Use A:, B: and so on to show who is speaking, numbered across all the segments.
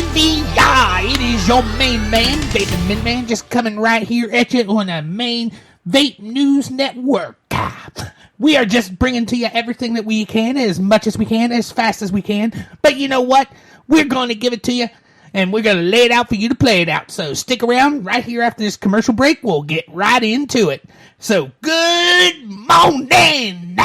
A: NVR. It is your main man, Vapin Minuteman, just coming right here at you on the main Vape News Network. We are just bringing to you everything that we can, as much as we can, as fast as we can. But you know what? We're going to give it to you, and we're going to lay it out for you to play it out. So stick around right here after this commercial break. We'll get right into it. So good morning!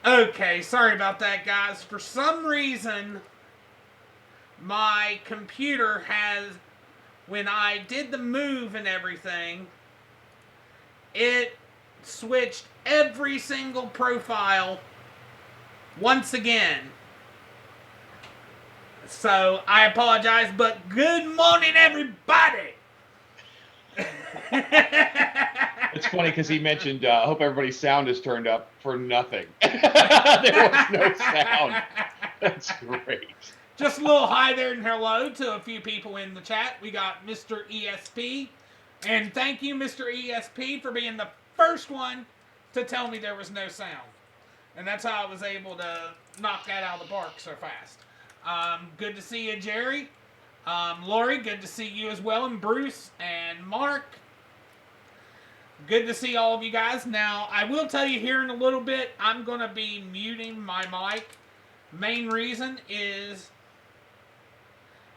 A: Okay, sorry about that, guys. For some reason, my computer has, when I did the move and everything, it switched every single profile once again. So, I apologize, but good morning, everybody!
B: It's funny because he mentioned, I hope everybody's sound is turned up for nothing. There was no sound. That's great.
A: Just a little hi there and hello to a few people in the chat. We got Mr. ESP. And thank you, Mr. ESP, for being the first one to tell me there was no sound. And that's how I was able to knock that out of the park so fast. Good to see you, Jerry. Lori, good to see you as well. And Bruce and Mark. Good to see all of you guys. Now, I will tell you here in a little bit, I'm going to be muting my mic. Main reason is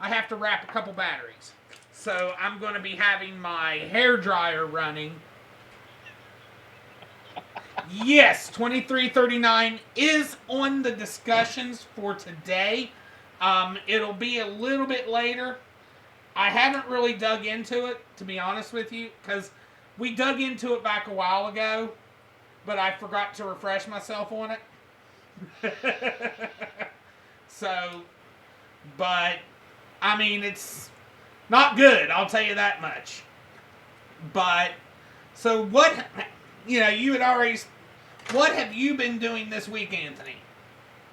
A: I have to wrap a couple batteries. So I'm going to be having my hair dryer running. Yes, 2339 is on the discussions for today. It'll be a little bit later. I haven't really dug into it, to be honest with you, because we dug into it back a while ago, but I forgot to refresh myself on it. So, but, I mean, it's not good, I'll tell you that much. But, so what, you know, you had already, what have you been doing this week, Anthony?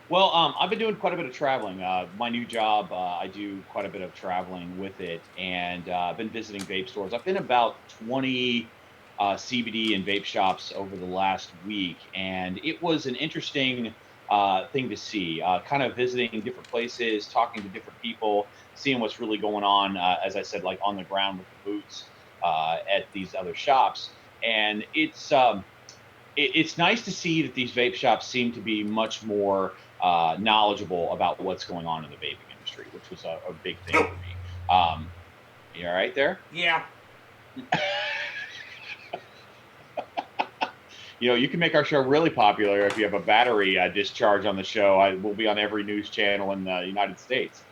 B: Well, I've been doing quite a bit of traveling. My new job, I do quite a bit of traveling with it, and I've been visiting vape stores. I've been about 20 CBD and vape shops over the last week, and it was an interesting thing to see. Kind of visiting different places, talking to different people, seeing what's really going on, as I said, like on the ground with the boots at these other shops. And it's nice to see that these vape shops seem to be much more knowledgeable about what's going on in the vaping industry, which was a big thing for me. You all right there?
A: Yeah.
B: You know, you can make our show really popular if you have a battery discharge on the show. We'll be on every news channel in the United States.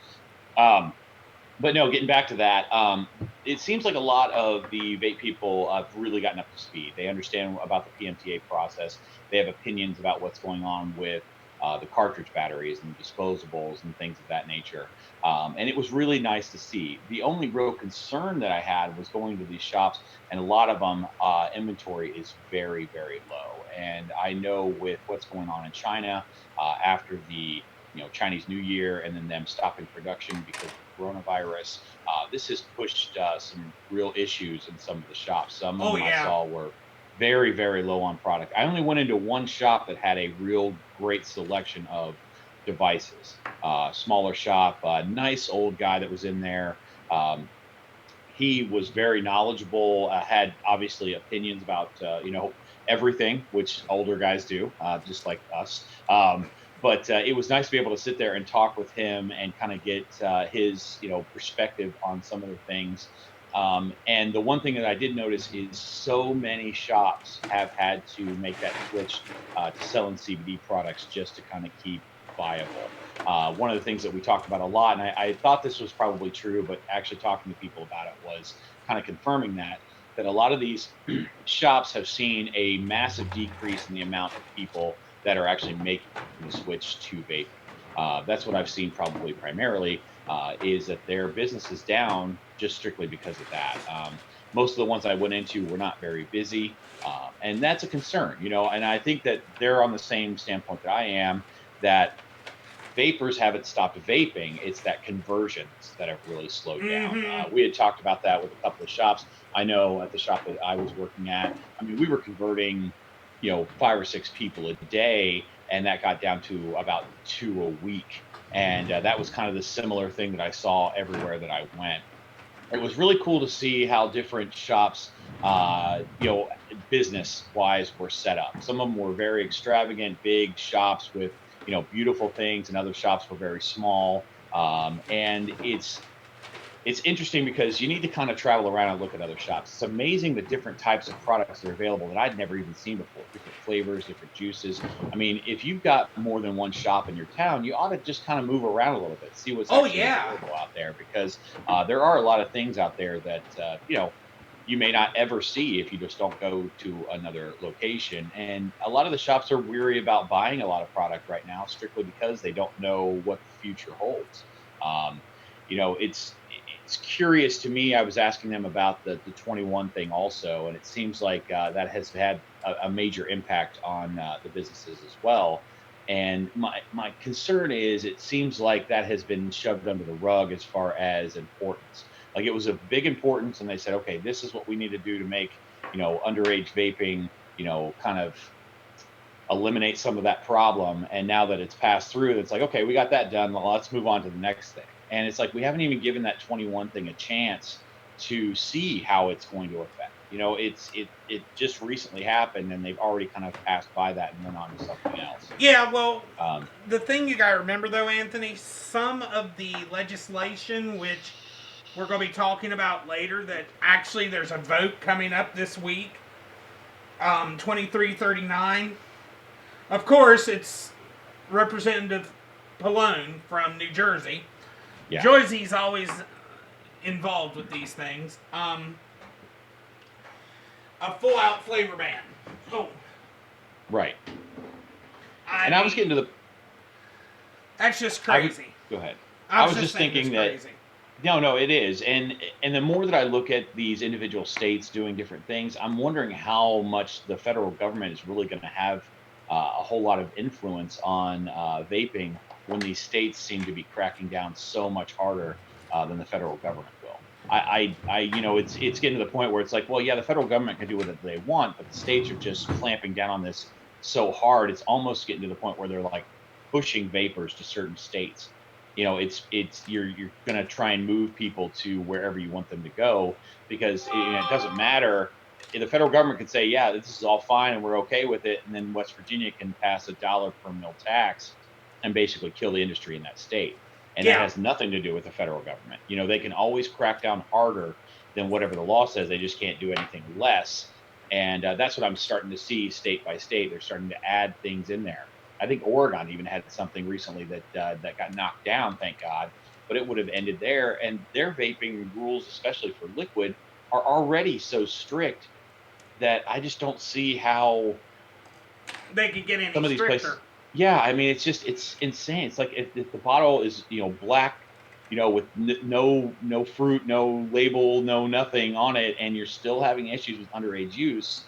B: But no, getting back to that, it seems like a lot of the vape people have really gotten up to speed. They understand about the PMTA process. They have opinions about what's going on with the cartridge batteries and disposables and things of that nature. And it was really nice to see. The only real concern that I had was going to these shops, and a lot of them inventory is very, very low. And I know with what's going on in China after the Chinese New Year, and then them stopping production because of coronavirus, this has pushed some real issues in some of the shops. Some of
A: Oh
B: them I
A: yeah.
B: saw were very, very low on product. I only went into one shop that had a real great selection of devices. Smaller shop, nice old guy that was in there. Um, he was very knowledgeable, had obviously opinions about everything, which older guys do, just like us. But it was nice to be able to sit there and talk with him and kind of get his perspective on some of the things. And the one thing that I did notice is so many shops have had to make that switch to selling CBD products just to kind of keep viable. One of the things that we talked about a lot, and I thought this was probably true, but actually talking to people about it was kind of confirming that a lot of these shops have seen a massive decrease in the amount of people that are actually making the switch to vaping. That's what I've seen probably primarily is that their business is down just strictly because of that. Most of the ones I went into were not very busy, and that's a concern, And I think that they're on the same standpoint that I am, that vapors haven't stopped vaping. It's that conversions that have really slowed down.
A: Mm-hmm.
B: We had talked about that with a couple of shops. I know at the shop that I was working at, I mean, we were converting, 5 or 6 people a day, and that got down to about 2 a week. And that was kind of the similar thing that I saw everywhere that I went. It was really cool to see how different shops, business wise, were set up. Some of them were very extravagant, big shops with beautiful things, and other shops were very small. And it's interesting because you need to kind of travel around and look at other shops. It's amazing the different types of products that are available that I'd never even seen before. Different flavors, different juices. I mean, if you've got more than one shop in your town, you ought to just kind of move around a little bit, see what's
A: Oh
B: actually
A: yeah.
B: available out there, because there are a lot of things out there that you may not ever see if you just don't go to another location. And a lot of the shops are weary about buying a lot of product right now, strictly because they don't know what the future holds. Um, it's curious to me. I was asking them about the 21 thing also, and it seems like that has had a major impact on the businesses as well. And my concern is, it seems like that has been shoved under the rug as far as importance. Like, it was a big importance, and they said, okay, this is what we need to do to make underage vaping kind of eliminate some of that problem. And now that it's passed through, it's like, okay, we got that done. Well, let's move on to the next thing. And it's like, we haven't even given that 21 thing a chance to see how it's going to affect. It just recently happened, and they've already kind of passed by that and went on to something else.
A: Yeah, well,
B: Um,
A: the thing you gotta remember though, Anthony, some of the legislation which we're going to be talking about later, that actually there's a vote coming up this week, 2339. Of course, it's Representative Pallone from New Jersey.
B: yeah,
A: Jersey's always involved with these things. A full out flavor ban. Oh,
B: right.
A: I
B: And I was getting to the.
A: that's just
B: I would
A: crazy.
B: go ahead. I
A: I was
B: was
A: just
B: just
A: saying it's
B: thinking that.
A: crazy.
B: No, it is. And the more that I look at these individual states doing different things, I'm wondering how much the federal government is really going to have a whole lot of influence on vaping, when these states seem to be cracking down so much harder than the federal government will. It's getting to the point where it's like, well, yeah, the federal government can do what they want, but the states are just clamping down on this so hard. It's almost getting to the point where they're like pushing vapors to certain states. It's you're going to try and move people to wherever you want them to go, because it doesn't matter. The federal government can say, yeah, this is all fine and we're okay with it, and then West Virginia can pass a dollar per mil tax and basically kill the industry in that state. And that
A: Yeah.
B: has nothing to do with the federal government. They can always crack down harder than whatever the law says. They just can't do anything less. And that's what I'm starting to see state by state. They're starting to add things in there. I think Oregon even had something recently that got knocked down, thank God, but it would have ended there. And their vaping rules, especially for liquid, are already so strict that I just don't see how
A: They could get any
B: some of these places.
A: stricter.
B: Yeah, I mean, it's insane. It's like if the bottle is black, with no fruit, no label, no nothing on it, and you're still having issues with underage use.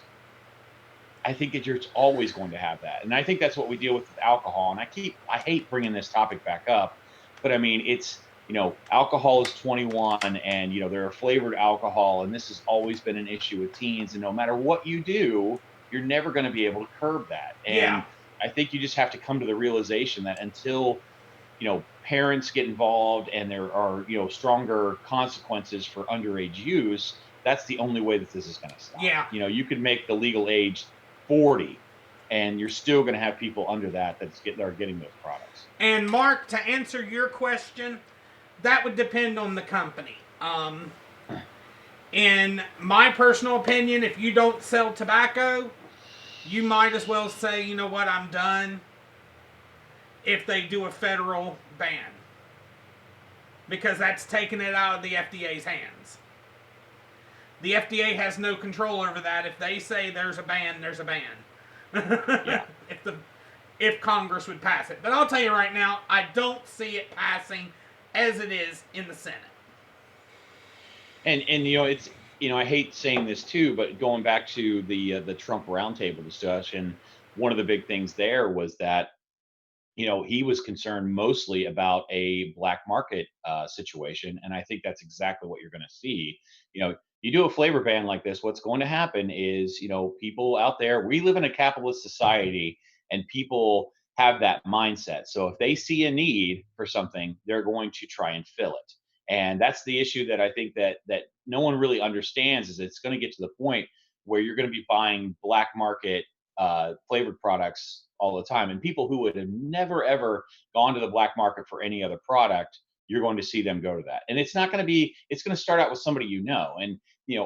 B: I think that you're always going to have that, and I think that's what we deal with alcohol. And I hate bringing this topic back up, but I mean, it's alcohol is 21, and there are flavored alcohol, and this has always been an issue with teens. And no matter what you do, you're never going to be able to curb that.
A: Yeah.
B: And I think you just have to come to the realization that until parents get involved and there are stronger consequences for underage use, that's the only way that this is going to stop.
A: Yeah.
B: You could make the legal age 40 and you're still going to have people under that are getting those products.
A: And Mark, to answer your question, that would depend on the company. In my personal opinion, if you don't sell tobacco, you might as well say, you know what, I'm done, if they do a federal ban. Because that's taking it out of the FDA's hands. The FDA has no control over that. If they say there's a ban, there's a ban.
B: Yeah.
A: if Congress would pass it. But I'll tell you right now, I don't see it passing as it is in the Senate.
B: And it's I hate saying this too, but going back to the Trump roundtable discussion, one of the big things there was that he was concerned mostly about a black market situation. And I think that's exactly what you're going to see. You do a flavor ban like this, what's going to happen is, people out there, we live in a capitalist society and people have that mindset. So if they see a need for something, they're going to try and fill it. And that's the issue that I think that no one really understands is it's going to get to the point where you're going to be buying black market flavored products all the time. And people who would have never ever gone to the black market for any other product, you're going to see them go to that. And it's not going to be, it's going to start out with somebody And,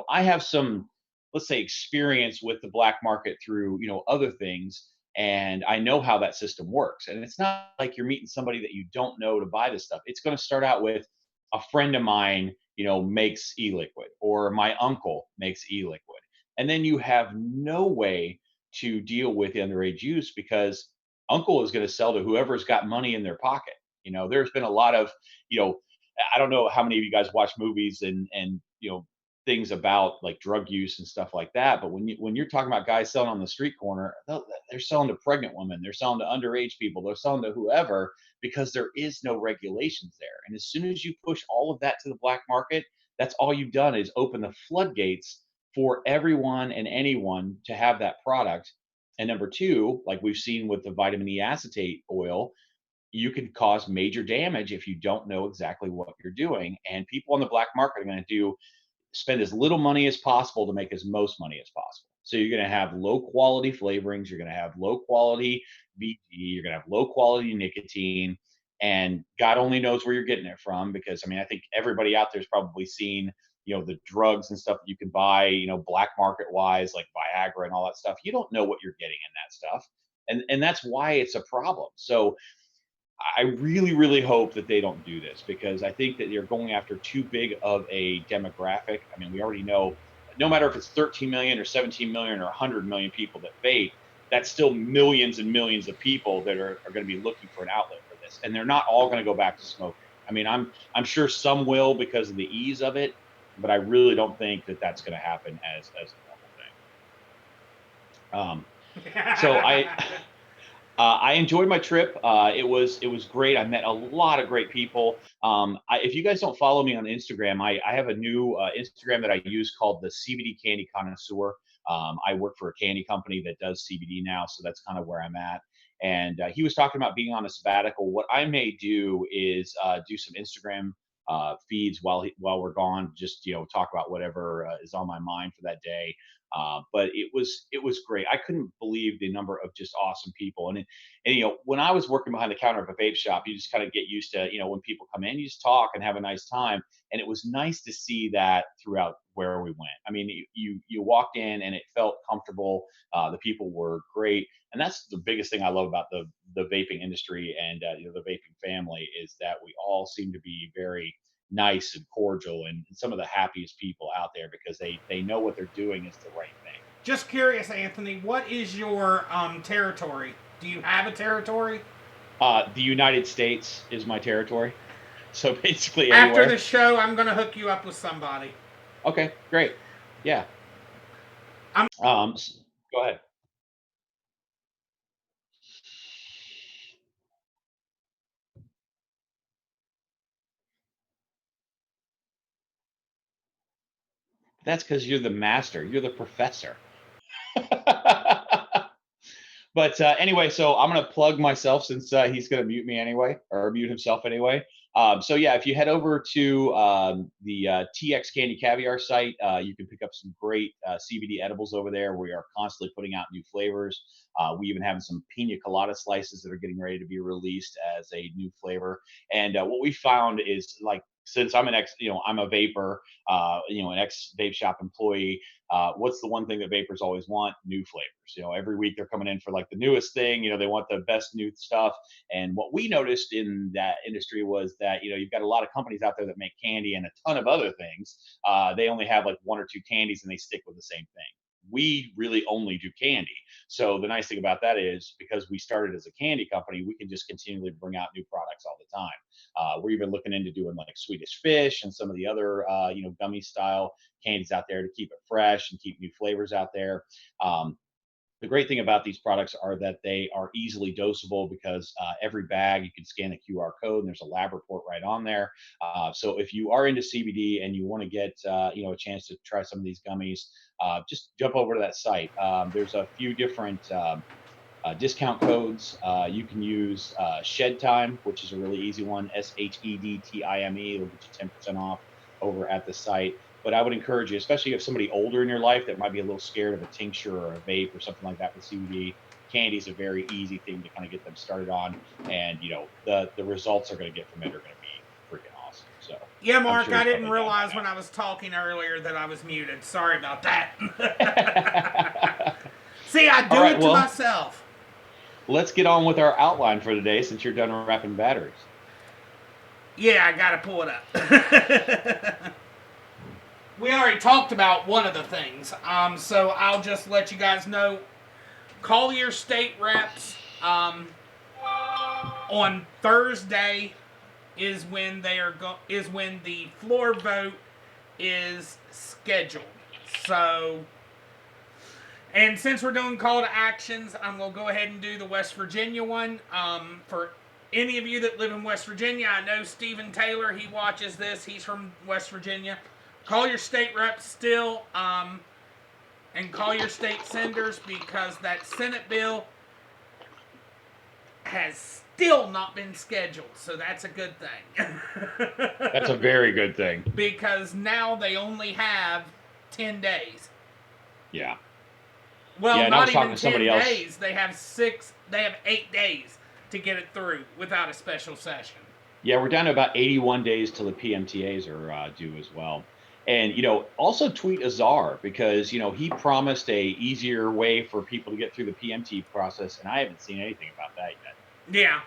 B: I have some, let's say, experience with the black market through, other things. And I know how that system works. And it's not like you're meeting somebody that you don't know to buy this stuff. It's going to start out with a friend of mine, makes e liquid, or my uncle makes e liquid. And then you have no way to deal with the underage use because uncle is going to sell to whoever's got money in their pocket. There's been a lot of, I don't know how many of you guys watch movies and things about like drug use and stuff like that. But when you're talking about guys selling on the street corner, they're selling to pregnant women, they're selling to underage people, they're selling to whoever because there is no regulations there. And as soon as you push all of that to the black market, that's all you've done is open the floodgates for everyone and anyone to have that product. And number two, like we've seen with the vitamin E acetate oil, you can cause major damage if you don't know exactly what you're doing. And people on the black market are going to spend as little money as possible to make as most money as possible. So you're going to have low quality flavorings, you're going to have low quality VG, you're going to have low quality nicotine, and God only knows where you're getting it from. Because I mean, I think everybody out there's probably seen the drugs and stuff that you can buy black market wise, like Viagra and all that stuff. You don't know what you're getting in that stuff, and that's why it's a problem. So I really, really hope that they don't do this because I think that you're going after too big of a demographic. I mean, we already know no matter if it's 13 million or 17 million or 100 million people that vape, that's still millions and millions of people that are going to be looking for an outlet for this. And they're not all going to go back to smoking. I mean, I'm sure some will because of the ease of it, but I really don't think that that's going to happen as a normal thing. So I enjoyed my trip. It was great. I met a lot of great people. If you guys don't follow me on Instagram, I have a new Instagram that I use called the CBD Candy Connoisseur. I work for a candy company that does CBD now, so that's kind of where I'm at. And he was talking about being on a sabbatical. What I may do is do some Instagram feeds while we're gone, just talk about whatever is on my mind for that day. But it was great. I couldn't believe the number of just awesome people. And when I was working behind the counter of a vape shop, you just kind of get used to when people come in, you just talk and have a nice time. And it was nice to see that throughout where we went. I mean, you walked in and it felt comfortable. The people were great, and that's the biggest thing I love about the vaping industry and the vaping family is that we all seem to be very nice and cordial and some of the happiest people out there because they know what they're doing is the right thing.
A: Just curious, Anthony, what is your territory? Do you have a territory?
B: The United States is my territory. So basically
A: After
B: anywhere.
A: the show, I'm going to hook you up with somebody.
B: Okay, great. Yeah.
A: I'm
B: Go ahead. That's because you're the master. You're the professor. But anyway, so I'm going to plug myself since he's going to mute me anyway, or mute himself anyway. So yeah, if you head over to the TX Candy Caviar site, you can pick up some great CBD edibles over there. We are constantly putting out new flavors. We even have some pina colada slices that are getting ready to be released as a new flavor. And what we found is, like, since I'm I'm a vapor, an ex vape shop employee. What's the one thing that vapors always want? New flavors. Every week they're coming in for like the newest thing. They want the best new stuff. And what we noticed in that industry was that you've got a lot of companies out there that make candy and a ton of other things. They only have like one or two candies and they stick with the same thing. We really only do candy. So the nice thing about that is, because we started as a candy company, we can just continually bring out new products all the time. We're even looking into doing like Swedish Fish and some of the other gummy style candies out there to keep it fresh and keep new flavors out there. The great thing about these products are that they are easily dosable, because every bag you can scan a QR code and there's a lab report right on there. So if you are into CBD and you want to get a chance to try some of these gummies, just jump over to that site. There's a few different discount codes. You can use Shed Time, which is a really easy one. SHEDTIME. It'll get you 10% off over at the site. But I would encourage you, especially if you have somebody older in your life that might be a little scared of a tincture or a vape or something like that with CBD. Candy is a very easy thing to kind of get them started on, and the results they're going to get from it are going to be freaking awesome. So
A: yeah,
B: I'm
A: Mark.
B: sure
A: I
B: he's
A: didn't
B: probably down by
A: realize when I was talking earlier that I was muted. Sorry about that. See, I do it to myself.
B: Let's get on with our outline for today, since you're done wrapping batteries.
A: Yeah, I gotta pull it up. We already talked about one of the things, so I'll just let you guys know. Call your state reps. On Thursday is when when the floor vote is scheduled. So, and since we're doing call to actions, I'm gonna go ahead and do the West Virginia one. For any of you that live in West Virginia, I know Stephen Taylor. He watches this. He's from West Virginia. Call your state reps still, and call your state senators, because that Senate bill has still not been scheduled. So that's a good thing.
B: That's a very good thing.
A: Because now they only have 10 days.
B: Yeah.
A: Well, yeah, not even 10 days. They have 8 days to get it through without a special session.
B: Yeah, we're down to about 81 days till the PMTAs are due as well. And, also tweet Azar, because, he promised a easier way for people to get through the PMT process, and I haven't seen anything about that yet.
A: Yeah,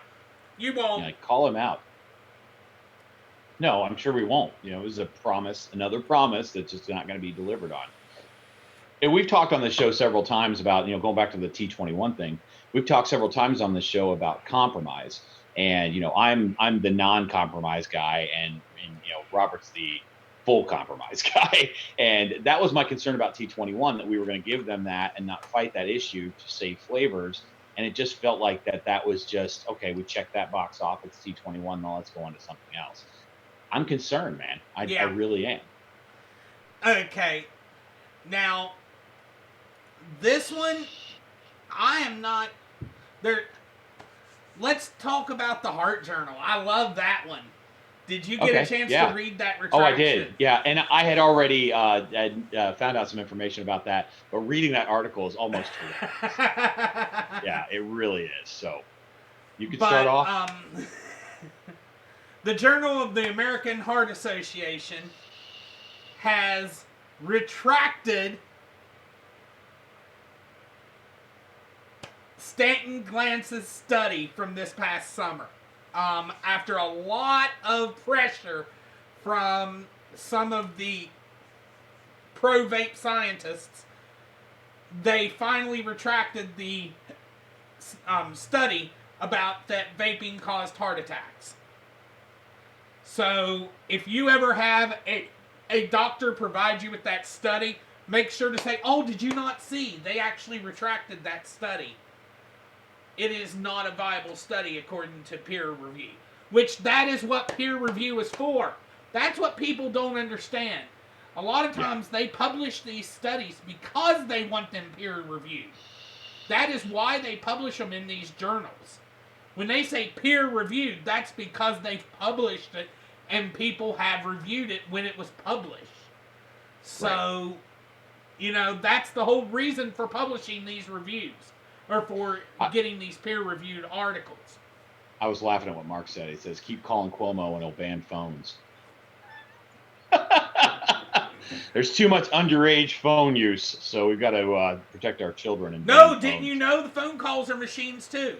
A: you won't.
B: Call him out. No, I'm sure we won't. It was a promise, another promise that's just not going to be delivered on. And we've talked on the show several times about, going back to the T21 thing. We've talked several times on the show about compromise. And, I'm the non-compromise guy, and Robert's the full compromise guy. And that was my concern about T21, that we were going to give them that and not fight that issue to save flavors. And it just felt like that was just, okay, we checked that box off. It's T21. Now let's go on to something else. I'm concerned, man. I really am.
A: Okay. Now, this one, I am not there. Let's talk about the Heart Journal. I love that one. Did you get a chance to read that retraction?
B: Oh, I did. Yeah, and I had already found out some information about that, but reading that article is almost horrendous. Yeah, it really is. So you can start off.
A: The Journal of the American Heart Association has retracted Stanton Glance's study from this past summer. After a lot of pressure from some of the pro-vape scientists, they finally retracted the study about that vaping caused heart attacks. So if you ever have a doctor provide you with that study, make sure to say, oh, did you not see? They actually retracted that study. It is not a viable study according to peer review. Which that is what peer review is for. That's what people don't understand. A lot of times they publish these studies because they want them peer reviewed. That is why they publish them in these journals. When they say peer reviewed, that's because they've published it and people have reviewed it when it was published. So, that's the whole reason for publishing these reviews, or for getting these peer-reviewed articles.
B: I was laughing at what Mark said. He says, keep calling Cuomo and he'll ban phones. There's too much underage phone use, so we've got to protect our children. And
A: no, didn't you know the phone calls are machines too?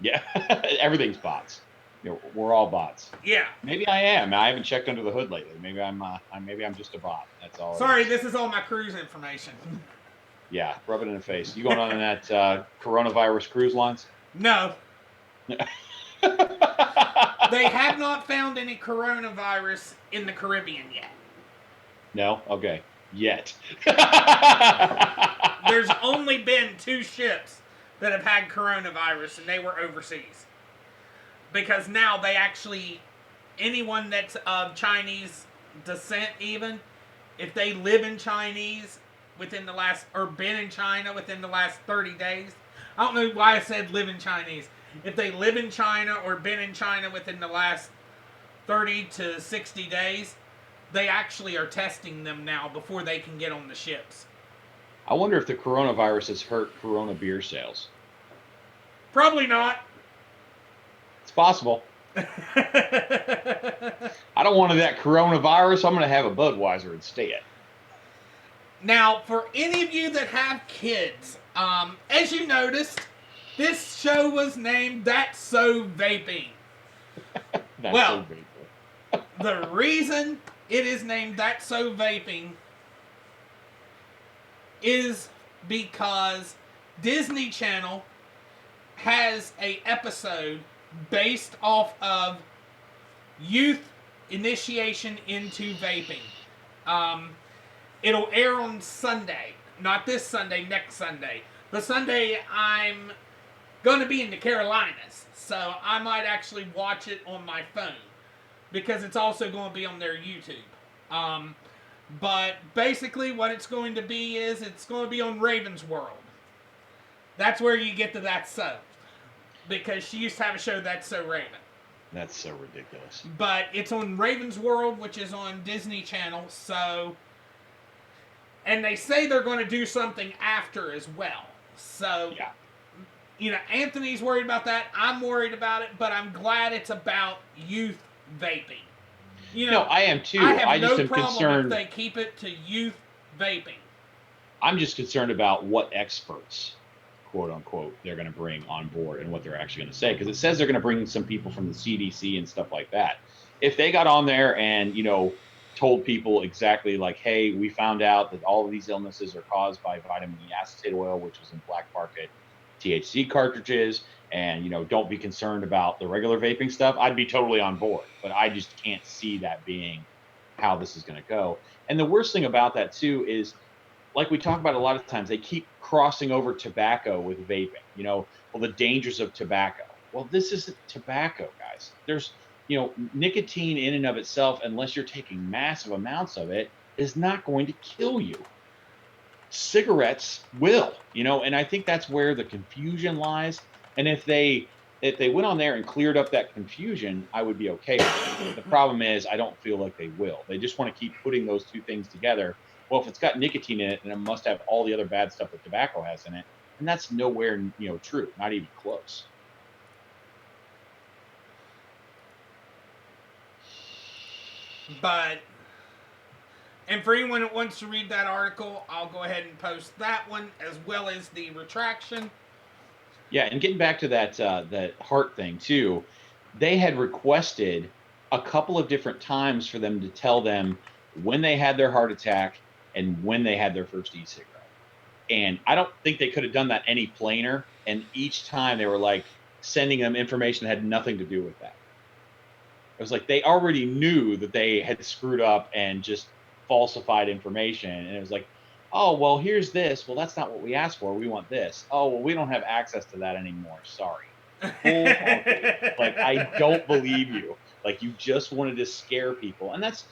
B: Yeah, everything's bots. We're all bots.
A: Yeah.
B: Maybe I am. I haven't checked under the hood lately. Maybe I'm just a bot. That's all.
A: Sorry, this is all my cruise information.
B: Yeah, rub it in the face. You going on that coronavirus cruise lines?
A: No. They have not found any coronavirus in the Caribbean yet.
B: No? Okay. Yet.
A: There's only been 2 ships that have had coronavirus, and they were overseas. Because now they actually, anyone that's of Chinese descent even, if they live in Chinese within the last, or been in China within the last 30 days, I don't know why I said live in Chinese. If they live in China or been in China within the last 30 to 60 days, they actually are testing them now before they can get on the ships.
B: I wonder if the coronavirus has hurt Corona beer sales.
A: Probably not.
B: It's possible. I don't want that coronavirus. I'm going to have a Budweiser instead.
A: Now, for any of you that have kids, as you noticed, this show was named That's So Vaping.
B: That's so vaping.
A: The reason it is named That's So Vaping is because Disney Channel has a episode based off of youth initiation into vaping. It'll air on Sunday. Not this Sunday, next Sunday. The Sunday I'm going to be in the Carolinas, so I might actually watch it on my phone, because it's also going to be on their YouTube. But basically what it's going to be is it's going to be on Raven's World. That's where you get to That's So. Because she used to have a show, That's So Raven.
B: That's so ridiculous.
A: But it's on Raven's World, which is on Disney Channel, so... And they say they're going to do something after as well. So,
B: yeah.
A: Anthony's worried about that. I'm worried about it, but I'm glad it's about youth vaping.
B: No, I am too.
A: I have
B: just
A: no
B: am
A: problem
B: concerned.
A: if they keep it to youth vaping.
B: I'm just concerned about what experts, quote unquote, they're going to bring on board and what they're actually going to say. Because it says they're going to bring some people from the CDC and stuff like that. If they got on there and, told people exactly like, hey, we found out that all of these illnesses are caused by vitamin E acetate oil, which is in black market THC cartridges, and, don't be concerned about the regular vaping stuff, I'd be totally on board. But I just can't see that being how this is going to go. And the worst thing about that, too, is, like we talk about a lot of times, they keep crossing over tobacco with vaping. The dangers of tobacco. Well, this isn't tobacco, guys. There's, nicotine in and of itself, unless you're taking massive amounts of it, is not going to kill you. Cigarettes will, and I think that's where the confusion lies. And if they went on there and cleared up that confusion, I would be okay with it. The problem is I don't feel like they will. They just want to keep putting those two things together. Well, if it's got nicotine in it, then it must have all the other bad stuff that tobacco has in it. And that's nowhere, true, not even close.
A: And for anyone that wants to read that article, I'll go ahead and post that one, as well as the retraction.
B: Yeah, and getting back to that heart thing too, they had requested a couple of different times for them to tell them when they had their heart attack and when they had their first e-cigarette. And I don't think they could have done that any plainer. And each time they were like sending them information that had nothing to do with that. It was like they already knew that they had screwed up and just falsified information. And it was like, oh, well, here's this. Well, that's not what we asked for. We want this. Oh, well, we don't have access to that anymore. Sorry. Bull honky. Like, I don't believe you. Like, you just wanted to scare people. And that's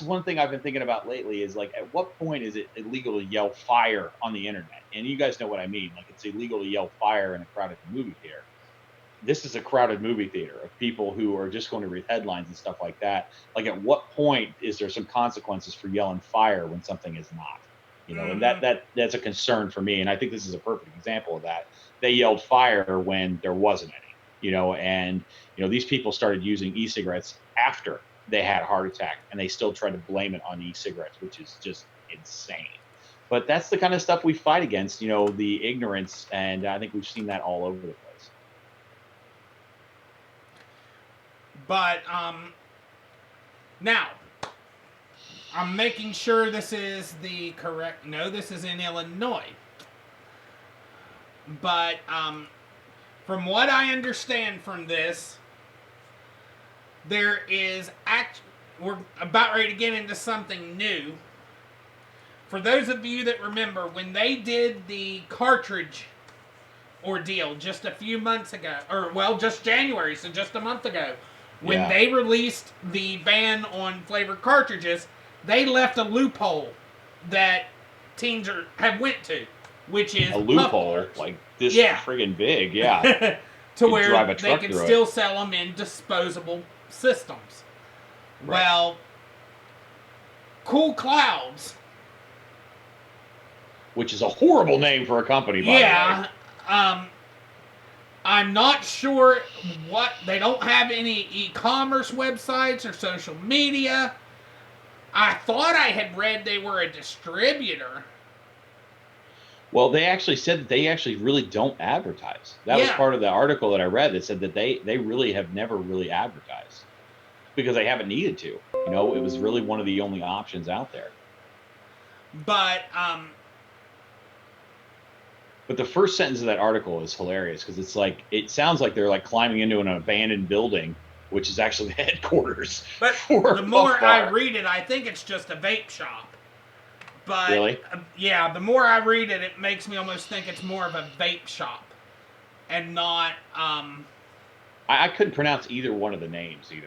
B: one thing I've been thinking about lately is like, at what point is it illegal to yell fire on the internet? And you guys know what I mean. Like, it's illegal to yell fire in a crowded movie theater. This is a crowded movie theater of people who are just going to read headlines and stuff like that. Like, at what point is there some consequences for yelling fire when something is not? You know, and that's a concern for me. And I think this is a perfect example of that. They yelled fire when there wasn't any, you know, and, you know, these people started using e-cigarettes after they had a heart attack, and they still try to blame it on e-cigarettes, which is just insane. But that's the kind of stuff we fight against, you know, the ignorance. And I think we've seen that all over the place.
A: But now I'm making sure this is the correct. No, this is in Illinois. But from what I understand from this, there is we're about ready to get into something new. For those of you that remember, when they did the cartridge ordeal just a few months ago, or well, just January, so just a month ago, when they released the ban on flavored cartridges, they left a loophole that teens have went to, which is
B: a loophole like this friggin' big,
A: to where they can still sell them in disposable systems. Right. Well, Cool Clouds,
B: which is a horrible name for a company, by the way.
A: I'm not sure what, they don't have any e-commerce websites or social media. I thought I had read they were a distributor.
B: Well, they actually said that they actually really don't advertise. That was part of the article that I read that said that they really have never really advertised because they haven't needed to. You know, it was really one of the only options out there. But the first sentence of that article is hilarious because it's like, it sounds like they're like climbing into an abandoned building, which is actually the headquarters.
A: But the more I read it, I think it's just a vape shop. But
B: really?
A: Yeah, the more I read it, it makes me almost think it's more of a vape shop and not.
B: I couldn't pronounce either one of the names either.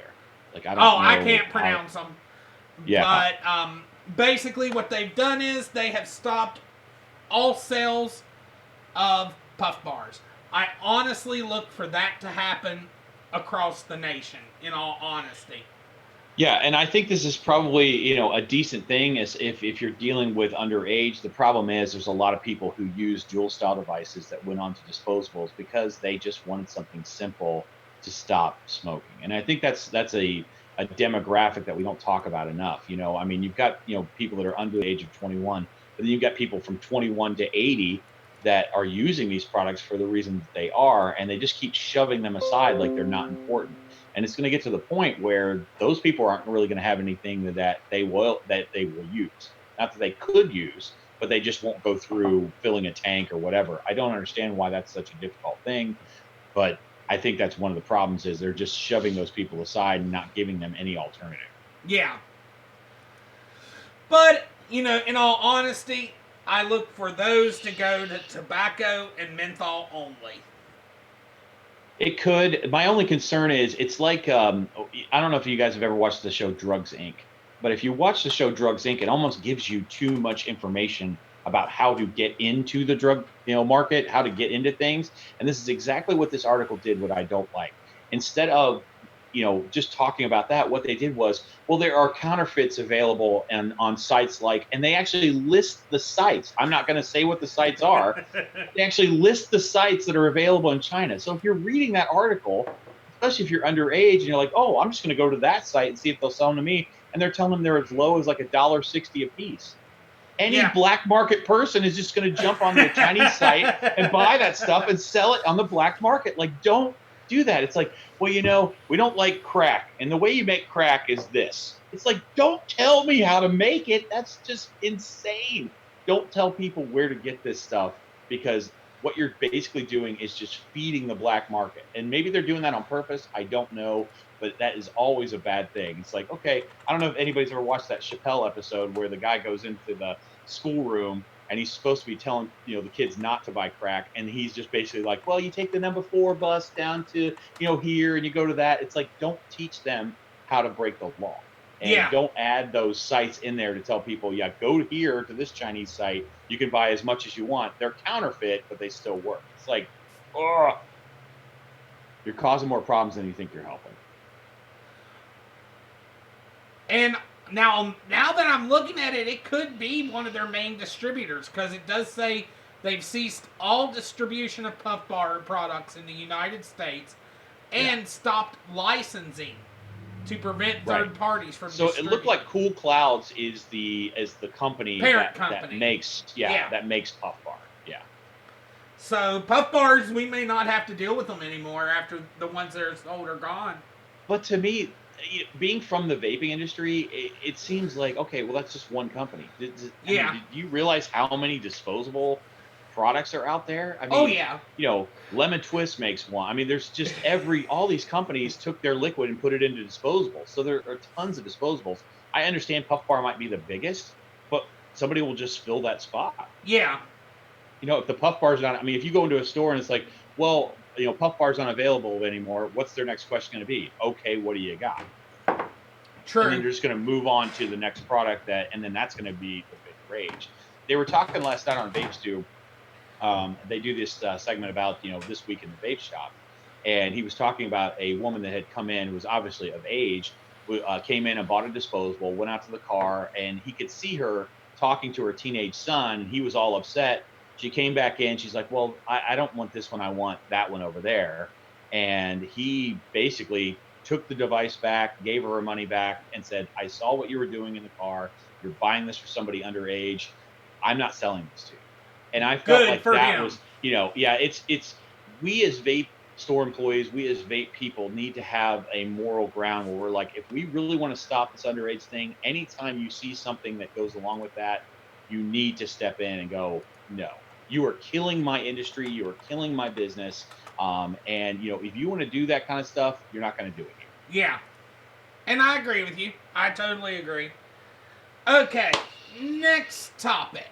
B: Like I don't.
A: I can't pronounce them. Yeah. But basically, what they've done is they have stopped all sales of puff bars. I honestly look for that to happen across the nation, in all honesty.
B: Yeah, and I think this is probably, you know, a decent thing as if you're dealing with underage. The problem is there's a lot of people who use dual style devices that went on to disposables because they just wanted something simple to stop smoking. And I think that's a demographic that we don't talk about enough. You know, I mean, you've got, you know, people that are under the age of 21, but then you've got people from 21 to 80 that are using these products for the reason that they are, and they just keep shoving them aside like they're not important. And it's going to get to the point where those people aren't really going to have anything that they will use. Not that they could use, but they just won't go through filling a tank or whatever. I don't understand why that's such a difficult thing, but I think that's one of the problems is they're just shoving those people aside and not giving them any alternative.
A: Yeah. But, you know, in all honesty, I look for those to go to tobacco and menthol only.
B: It could. My only concern is it's like, I don't know if you guys have ever watched the show Drugs, Inc., but if you watch the show Drugs, Inc., it almost gives you too much information about how to get into the drug, you know, market, how to get into things. And this is exactly what this article did, what I don't like. Instead of, you know, just talking about that, what they did was, well, there are counterfeits available and on sites like, and they actually list the sites. I'm not going to say what the sites are. They actually list the sites that are available in China. So if you're reading that article, especially if you're underage and you're like, oh, I'm just going to go to that site and see if they'll sell them to me. And they're telling them they're as low as like $1.60 a piece. Any black market person is just going to jump on the Chinese site and buy that stuff and sell it on the black market. Like, don't do that. It's like, well, you know, we don't like crack, and the way you make crack is this. It's like, don't tell me how to make it. That's just insane. Don't tell people where to get this stuff, because what you're basically doing is just feeding the black market. And maybe they're doing that on purpose. I don't know, but that is always a bad thing. It's like, okay, I don't know if anybody's ever watched that Chappelle episode where the guy goes into the schoolroom and he's supposed to be telling, the kids not to buy crack. And he's just basically like, well, you take the number 4 bus down to, here, and you go to that. It's like, don't teach them how to break the law. And don't add those sites in there to tell people, go here to this Chinese site. You can buy as much as you want. They're counterfeit, but they still work. It's like, oh, you're causing more problems than you think you're helping.
A: And now that I'm looking at it, it could be one of their main distributors, because it does say they've ceased all distribution of Puff Bar products in the United States and stopped licensing to prevent third parties from
B: distributing. So it looked like Cool Clouds is the company that makes that makes Puff Bar. Yeah.
A: So Puff Bars, we may not have to deal with them anymore after the ones that are sold are gone.
B: But to me, being from the vaping industry, it seems like, okay, well, that's just one company. Did you realize how many disposable products are out there? I mean, Lemon Twist makes one. I mean, there's just all these companies took their liquid and put it into disposables. So there are tons of disposables. I understand Puff Bar might be the biggest, but somebody will just fill that spot.
A: Yeah.
B: If the Puff Bar's not, I mean, if you go into a store and it's like, well, Puff Bar's unavailable anymore, what's their next question going to be? Okay, what do you got?
A: True.
B: And then you're just going to move on to the next product and then that's going to be the big rage. They were talking last night on Vape Stew. They do this segment about, this week in the vape shop. And he was talking about a woman that had come in, who was obviously of age, came in and bought a disposable, went out to the car, and he could see her talking to her teenage son. He was all upset. She came back in. She's like, well, I don't want this one. I want that one over there. And he basically took the device back, gave her money back, and said, I saw what you were doing in the car. You're buying this for somebody underage. I'm not selling this to you. And I felt like that was, it's we as vape store employees, we as vape people need to have a moral ground where we're like, if we really want to stop this underage thing, anytime you see something that goes along with that, you need to step in and go, no, you are killing my industry. You are killing my business. And, if you want to do that kind of stuff, you're not going to do it here.
A: Yeah. And I agree with you. I totally agree. Okay. Next topic.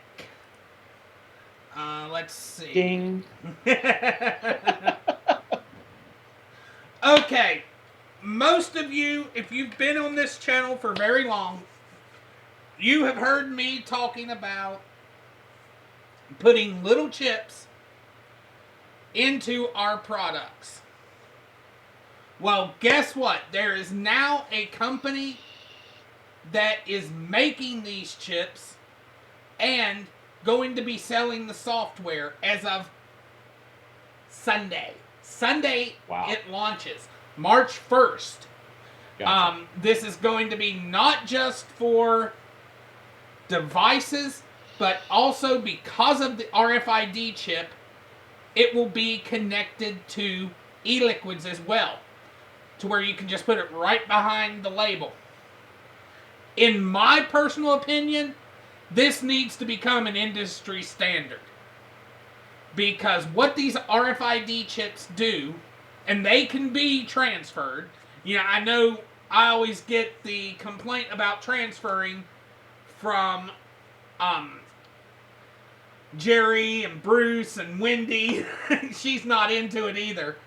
A: Let's see.
B: Ding.
A: Okay. Most of you, if you've been on this channel for very long, you have heard me talking about putting little chips into our products. Well, guess what? There is now a company that is making these chips and going to be selling the software as of Sunday.
B: Wow.
A: It launches March 1st.
B: Gotcha.
A: This is going to be not just for devices, but also because of the RFID chip, it will be connected to e-liquids as well, to where you can just put it right behind the label. In my personal opinion, this needs to become an industry standard. Because what these RFID chips do, and they can be transferred. I know I always get the complaint about transferring from Jerry and Bruce and Wendy. She's not into it either.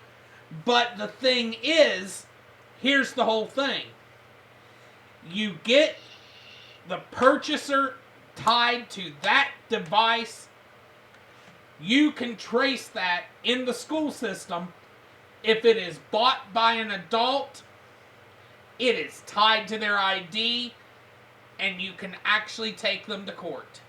A: But the thing is, here's the whole thing. You get the purchaser tied to that device. You can trace that in the school system. If it is bought by an adult, it is tied to their ID, and you can actually take them to court.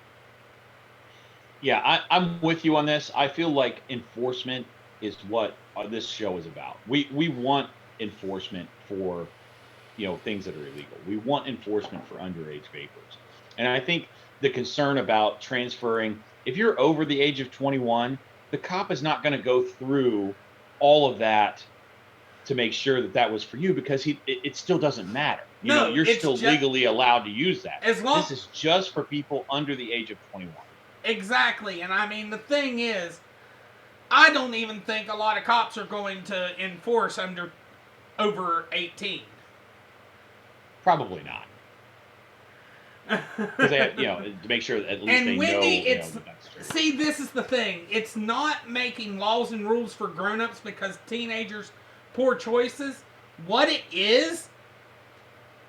B: Yeah, I'm with you on this. I feel like enforcement is what this show is about. We want enforcement for, things that are illegal. We want enforcement for underage vapors. And I think the concern about transferring, if you're over the age of 21, the cop is not going to go through all of that to make sure that was for you, because it still doesn't matter. You're still legally allowed to use that. This is just for people under the age of 21.
A: Exactly. And I mean, the thing is, I don't even think a lot of cops are going to enforce over 18.
B: Probably not. Because they, to make sure that at least
A: And
B: they
A: Wendy,
B: know, that's true.
A: See, this is the thing. It's not making laws and rules for grown-ups because teenagers' poor choices. What it is,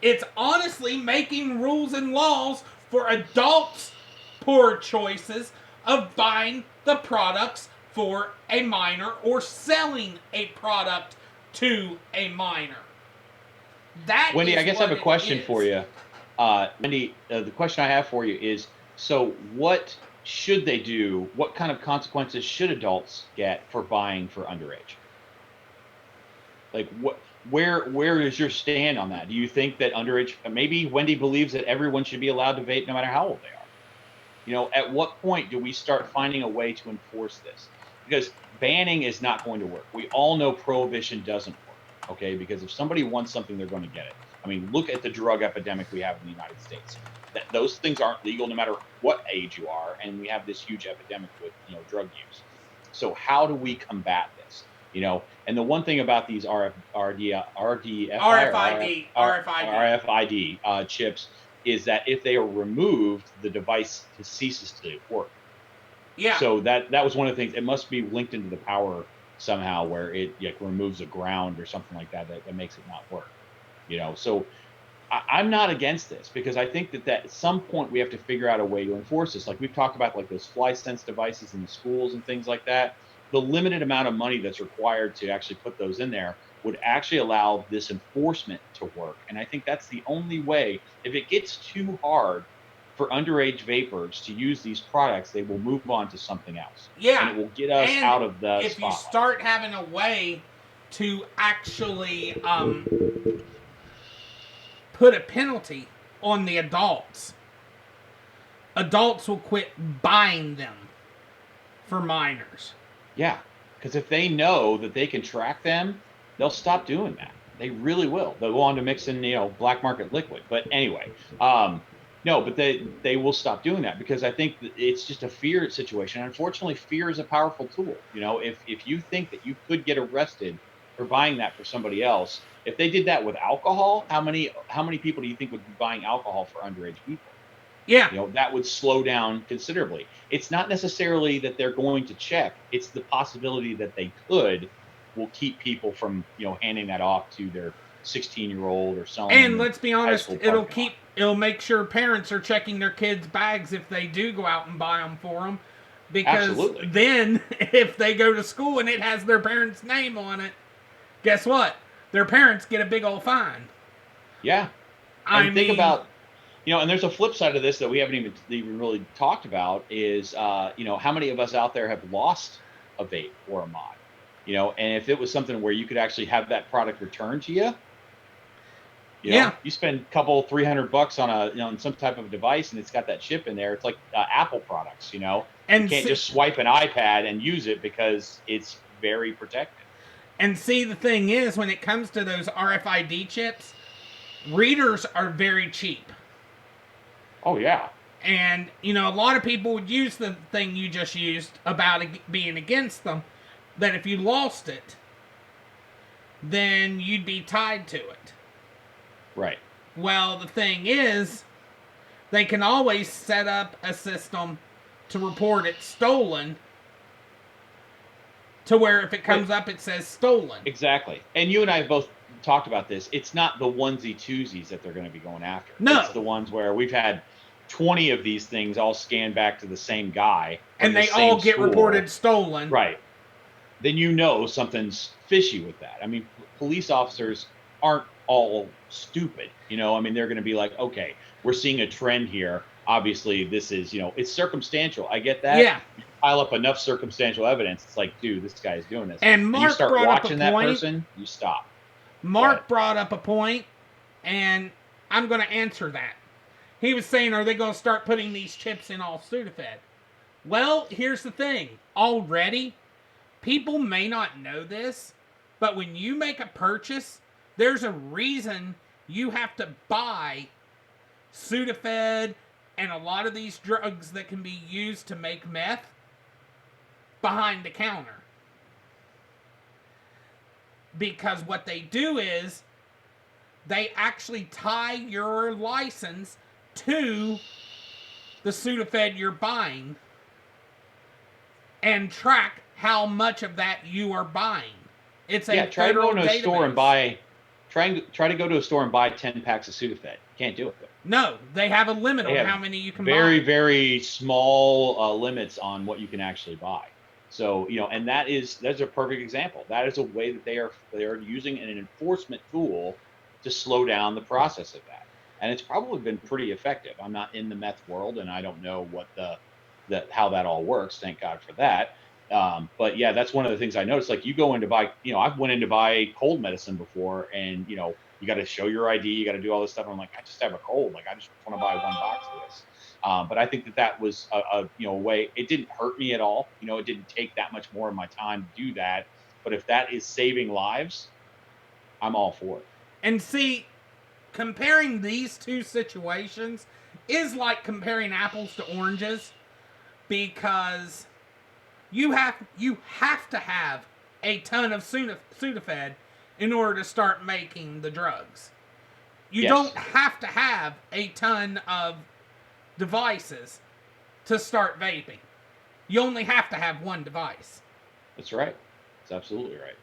A: it's honestly making rules and laws for adults' poor choices of buying the products for a minor or selling a product to a minor.
B: Wendy, I guess I have a question for you. Wendy, the question I have for you is, so what should they do? What kind of consequences should adults get for buying for underage? Like, where is your stand on that? Do you think that underage, maybe Wendy believes that everyone should be allowed to vape no matter how old they are? At what point do we start finding a way to enforce this? Because banning is not going to work. We all know prohibition doesn't work, okay? Because if somebody wants something, they're going to get it. I mean, look at the drug epidemic we have in the United States. Those things aren't legal no matter what age you are, and we have this huge epidemic with drug use. So how do we combat this? And the one thing about these RFID chips is that if they are removed, the device ceases to work.
A: Yeah.
B: So that was one of the things. It must be linked into the power somehow, where it removes a ground or something like that makes it not work. So I'm not against this, because I think that at some point we have to figure out a way to enforce this. Like we've talked about, like those FlySense devices in the schools and things like that. The limited amount of money that's required to actually put those in there would actually allow this enforcement to work. And I think that's the only way. If it gets too hard for underage vapors to use these products, they will move on to something else.
A: Yeah.
B: And it will get us out of the
A: if
B: spotlight.
A: You start having a way to actually put a penalty on the adults will quit buying them for minors.
B: Yeah, because if they know that they can track them, they'll stop doing that. They really will. They'll go on to mix in, black market liquid. But anyway, no, but they will stop doing that, because I think that it's just a fear situation. Unfortunately, fear is a powerful tool. If you think that you could get arrested for buying that for somebody else, if they did that with alcohol, how many people do you think would be buying alcohol for underage people?
A: Yeah.
B: That would slow down considerably. It's not necessarily that they're going to check. It's the possibility that they will keep people from, handing that off to their 16-year-old or selling.
A: And let's be honest, it'll make sure parents are checking their kids' bags if they do go out and buy them for them. Because
B: Absolutely.
A: Then if they go to school and it has their parents' name on it, guess what? Their parents get a big old fine.
B: Yeah. Think about, and there's a flip side of this that we haven't even really talked about is, how many of us out there have lost a vape or a mod? And if it was something where you could actually have that product returned to you, you spend a couple $300 on on some type of device, and it's got that chip in there. It's like Apple products, and you can't just swipe an iPad and use it because it's very protected.
A: And see, the thing is, when it comes to those RFID chips, readers are very cheap.
B: Oh, yeah.
A: And, a lot of people would use the thing you just used about being against them, that if you lost it, then you'd be tied to it.
B: Right.
A: Well, the thing is, they can always set up a system to report it stolen, to where if it comes up, it says stolen.
B: Exactly. And you and I have both talked about this. It's not the onesie-twosies that they're going to be going after.
A: No.
B: It's the ones where we've had 20 of these things all scanned back to the same guy.
A: And they all get reported stolen.
B: Right. Then something's fishy with that. I mean, police officers aren't all stupid. They're going to be like, okay, we're seeing a trend here. Obviously, this is, it's circumstantial. I get that.
A: Yeah.
B: You pile up enough circumstantial evidence, it's like, dude, this guy's doing this.
A: And Mark
B: you start
A: brought
B: watching
A: up a point,
B: that person, you stop.
A: Mark brought up a point, and I'm going to answer that. He was saying, are they going to start putting these chips in all Sudafed? Well, here's the thing. Already, people may not know this, but when you make a purchase, there's a reason you have to buy Sudafed and a lot of these drugs that can be used to make meth behind the counter. because what they do is they actually tie your license to the Sudafed you're buying and track how much of that you are buying. It's a
B: try to go to a
A: database.
B: store and buy. Try to go to a store and buy 10 packs of Sudafed. Can't do it.
A: No, they have a limit on how many you can
B: buy.
A: Very
B: Small limits on what you can actually buy. So, and that's a perfect example. That is a way that they are using an enforcement tool to slow down the process of that. And it's probably been pretty effective. I'm not in the meth world, and I don't know what how that all works. Thank God for that. But yeah, that's one of the things I noticed. Like, you go in to buy, I've went in to buy cold medicine before, and you got to show your ID, you got to do all this stuff. And I'm like, I just have a cold. Like, I just want to buy one box of this. But I think that was a way. It didn't hurt me at all. It didn't take that much more of my time to do that. But if that is saving lives, I'm all for it.
A: And see, comparing these two situations is like comparing apples to oranges, because you have to have a ton of Sudafed in order to start making the drugs. You don't have to have a ton of devices to start vaping. You only have to have one device.
B: That's right. That's absolutely right.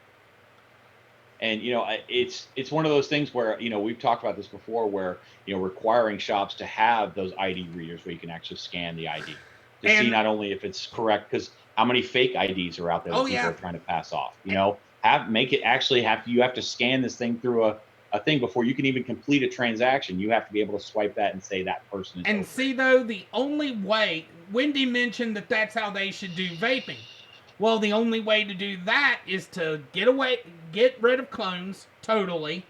B: And it's one of those things where we've talked about this before, where requiring shops to have those ID readers where you can actually scan the ID to see not only if it's correct, because how many fake IDs are out there that people are trying to pass off. You have to scan this thing through a thing before you can even complete a transaction. You have to be able to swipe that and say that person is.
A: And see, though, the only way, Wendy mentioned that that's how they should do vaping. Well, the only way to do that is to get rid of clones totally,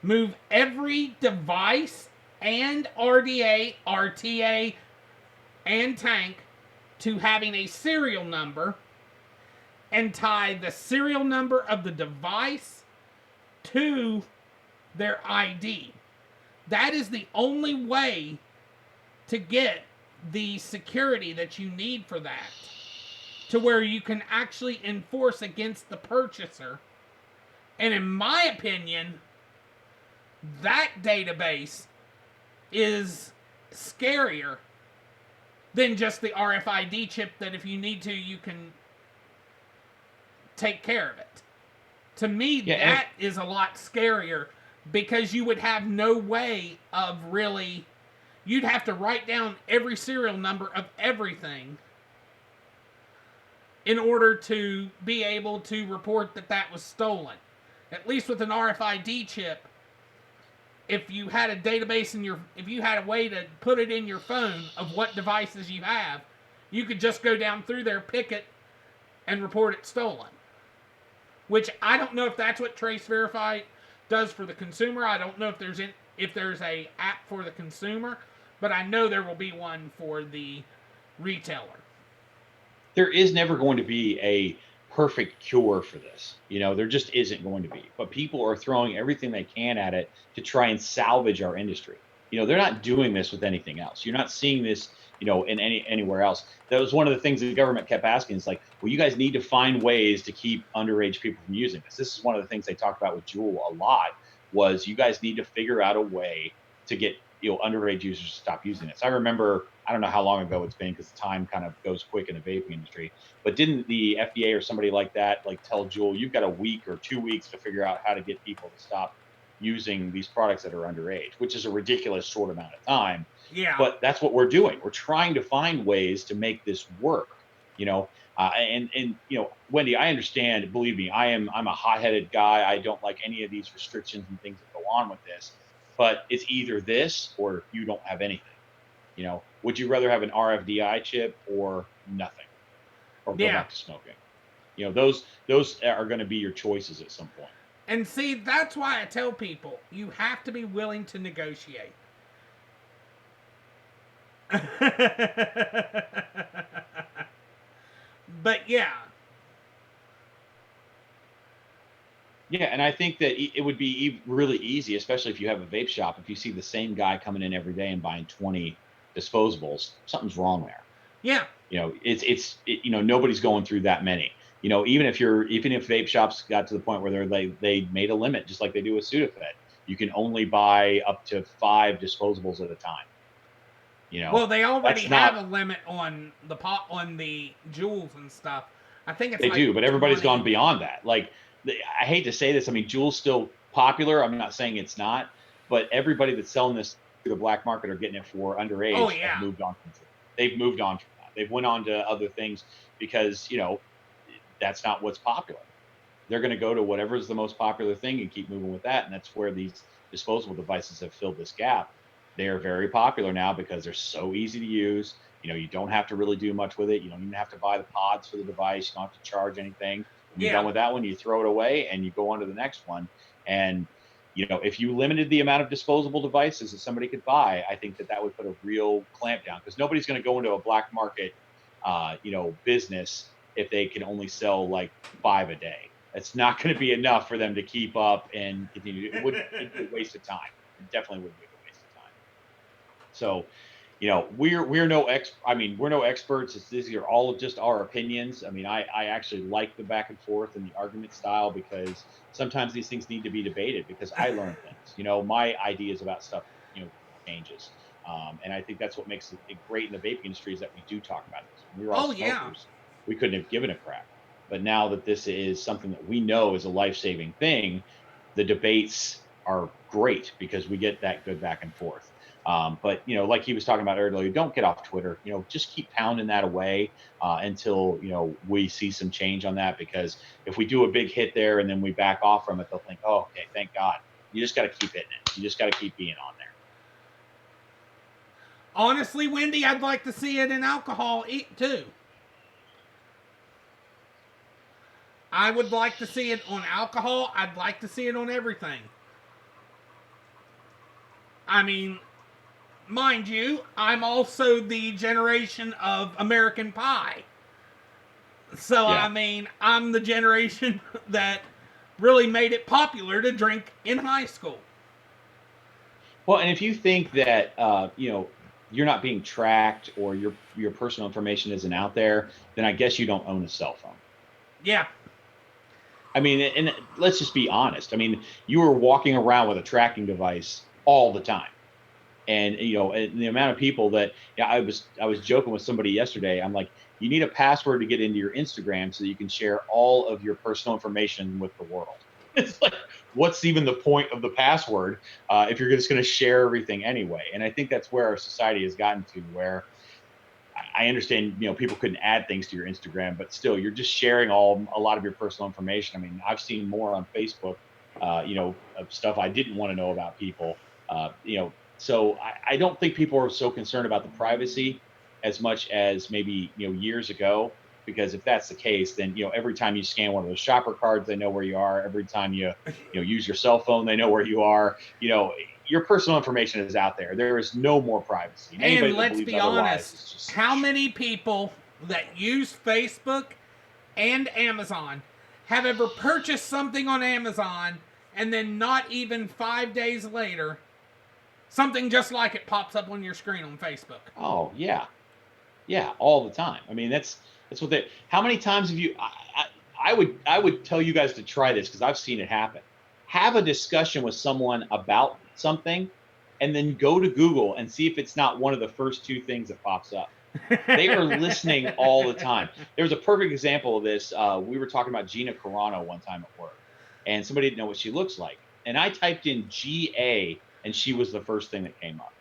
A: move every device and RDA, RTA, and tank to having a serial number, and tie the serial number of the device to their ID. That is the only way to get the security that you need for that, to where you can actually enforce against the purchaser. And in my opinion, that database is scarier than just the RFID chip that if you need to, you can take care of it. To me, that is a lot scarier, because you would have no way of really... You'd have to write down every serial number of everything in order to be able to report that was stolen. At least with an RFID chip, if you had a database if you had a way to put it in your phone of what devices you have, you could just go down through there, pick it, and report it stolen. Which I don't know if that's what Trace Verify does for the consumer. I don't know if there's a app for the consumer, but I know there will be one for the retailer.
B: There is never going to be a perfect cure for this. There just isn't going to be. But people are throwing everything they can at it to try and salvage our industry. They're not doing this with anything else. You're not seeing this, in anywhere else. That was one of the things the government kept asking. It's like, well, you guys need to find ways to keep underage people from using this. This is one of the things they talked about with Juul a lot, was you guys need to figure out a way to get underage users to stop using this. I remember, I don't know how long ago it's been, because time kind of goes quick in the vaping industry, but didn't the FDA or somebody like that tell Juul, you've got a week or 2 weeks to figure out how to get people to stop using these products that are underage, which is a ridiculous short amount of time.
A: Yeah.
B: But that's what we're doing. We're trying to find ways to make this work, and Wendy, I understand, believe me, I'm a hot-headed guy. I don't like any of these restrictions and things that go on with this, but it's either this or you don't have anything. Would you rather have an RFDI chip or nothing, or go back to smoking? Those are going to be your choices at some point.
A: And see, that's why I tell people, you have to be willing to negotiate. But yeah.
B: Yeah, and I think that it would be really easy, especially if you have a vape shop, if you see the same guy coming in every day and buying 20 disposables, something's wrong there.
A: Yeah.
B: It's nobody's going through that many. even if vape shops got to the point where they made a limit, just like they do with Sudafed, you can only buy up to 5 disposables at a time.
A: Well, they already
B: that's
A: have
B: not,
A: a limit on the jewels and stuff. I think it's
B: they
A: like
B: do, but everybody's
A: 20.
B: gone beyond that. Like, I hate to say this, I mean, Juul's still popular. I'm not saying it's not, but everybody that's selling this through the black market or getting it for
A: Oh
B: underage have
A: yeah,
B: moved on from Juul. They've moved on from that. They've went on to other things because that's not what's popular. They're going to go to whatever is the most popular thing and keep moving with that, and that's where these disposable devices have filled this gap. They are very popular now because they're so easy to use. You don't have to really do much with it. You don't even have to buy the pods for the device. You don't have to charge anything. When you're
A: yeah.
B: done with that one, you throw it away and you go on to the next one. And if you limited the amount of disposable devices that somebody could buy, I think that would put a real clamp down, because nobody's going to go into a black market, business if they can only sell like 5 a day. It's not going to be enough for them to keep up and continue. It'd be a waste of time. It definitely would be a waste of time. So, we're no experts. These are all just our opinions. I mean, I actually like the back and forth and the argument style, because sometimes these things need to be debated, because I learn things. My ideas about stuff, changes. And I think that's what makes it great in the vaping industry, is that we do talk about this. When we were all
A: Oh yeah.
B: smokers, we couldn't have given a crap. But now that this is something that we know is a life-saving thing, the debates are great because we get that good back and forth. But like he was talking about earlier, don't get off Twitter. Just keep pounding that away until we see some change on that. Because if we do a big hit there and then we back off from it, they'll think, "Oh, okay, thank God." You just got to keep hitting it. You just got to keep being on there.
A: Honestly, Wendy, I'd like to see it in alcohol too. I would like to see it on alcohol. I'd like to see it on everything. I mean, mind you, I'm also the generation of American Pie. So,
B: Yeah.
A: I mean, I'm the generation that really made it popular to drink in high school.
B: Well, and if you think that you're not being tracked, or your personal information isn't out there, then I guess you don't own a cell phone.
A: Yeah.
B: I mean, and let's just be honest. I mean, you were walking around with a tracking device all the time. And and the amount of people that I was joking with somebody yesterday. I'm like, you need a password to get into your Instagram so that you can share all of your personal information with the world. It's like, what's even the point of the password if you're just going to share everything anyway? And I think that's where our society has gotten to, where I understand, people couldn't add things to your Instagram, but still, you're just sharing a lot of your personal information. I mean, I've seen more on Facebook, of stuff I didn't want to know about people. So I don't think people are so concerned about the privacy as much as maybe years ago. Because if that's the case, then every time you scan one of those shopper cards, they know where you are. Every time you use your cell phone, they know where you are. Your personal information is out there. There is no more privacy. And
A: And
B: anybody that
A: let's
B: believes
A: be
B: otherwise is
A: honest,
B: just
A: how many people that use Facebook and Amazon have ever purchased something on Amazon and then not even 5 days later, something just like it pops up on your screen on Facebook?
B: Oh yeah, all the time. I mean, that's what they. How many times have you? I would tell you guys to try this, because I've seen it happen. Have a discussion with someone about something, and then go to Google and see if it's not one of the first 2 things that pops up. They are listening all the time. There's a perfect example of this. We were talking about Gina Carano one time at work, and somebody didn't know what she looks like. And I typed in GA, and she was the first thing that came up.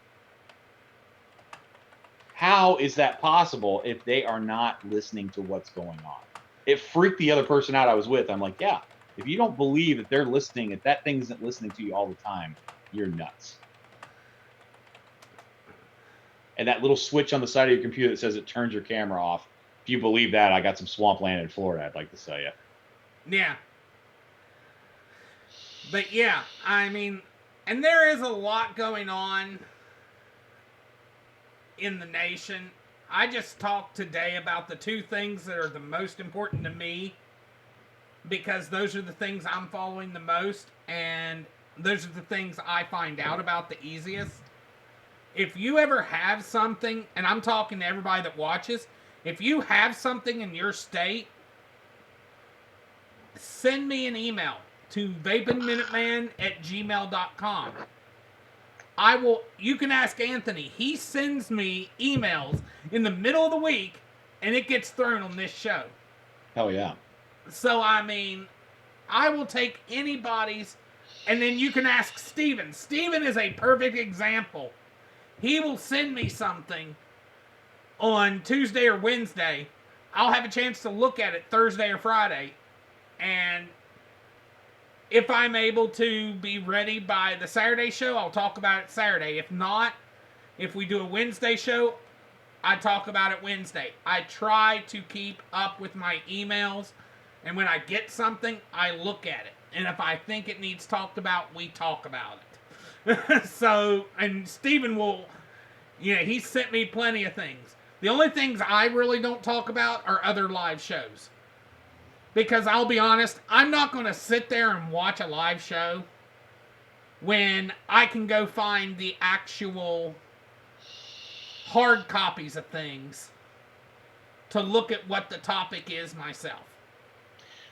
B: How is that possible if they are not listening to what's going on? It freaked the other person out I was with. I'm like, yeah, if you don't believe that they're listening, if that thing isn't listening to you all the time, you're nuts. And that little switch on the side of your computer that says it turns your camera off, if you believe that, I got some swampland in Florida I'd like to sell you.
A: Yeah. But yeah, I mean, and there is a lot going on in the nation. I just talked today about the 2 things that are the most important to me, because those are the things I'm following the most, and those are the things I find out about the easiest. If you ever have something, and I'm talking to everybody that watches, if you have something in your state send me an email to vapinminuteman@gmail.com. You can ask Anthony. He sends me emails in the middle of the week, and it gets thrown on this show.
B: Hell yeah.
A: So, I mean, I will take anybody's, and then you can ask Steven. Steven is a perfect example. He will send me something on Tuesday or Wednesday. I'll have a chance to look at it Thursday or Friday, and if I'm able to be ready by the Saturday show, I'll talk about it Saturday. If not, if we do a Wednesday show, I talk about it Wednesday. I try to keep up with my emails, and when I get something, I look at it. And if I think it needs talked about, we talk about it. So, and Steven will, he sent me plenty of things. The only things I really don't talk about are other live shows. Because I'll be honest, I'm not going to sit there and watch a live show when I can go find the actual hard copies of things to look at what the topic is myself.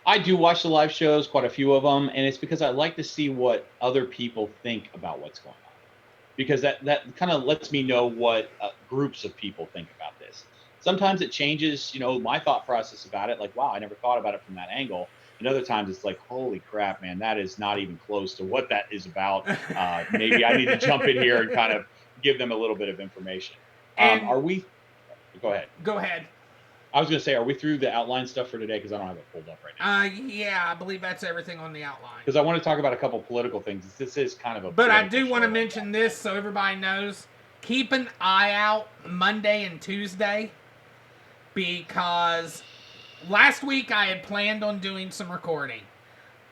B: I do watch the live shows, quite a few of them, and it's because I like to see what other people think about what's going on. Because that kind of lets me know what groups of people think about this. Sometimes it changes, my thought process about it. Like, wow, I never thought about it from that angle. And other times it's like, holy crap, man, that is not even close to what that is about. Maybe I need to jump in here and kind of give them a little bit of information. Are we? Go ahead.
A: Go ahead.
B: I was going to say, are we through the outline stuff for today? Because I don't have it pulled up right now.
A: Yeah, I believe that's everything on the outline.
B: Because I want to talk about a couple political things. This is kind of a.
A: But I do want to mention this so everybody knows. Keep an eye out Monday and Tuesday. Because last week I had planned on doing some recording.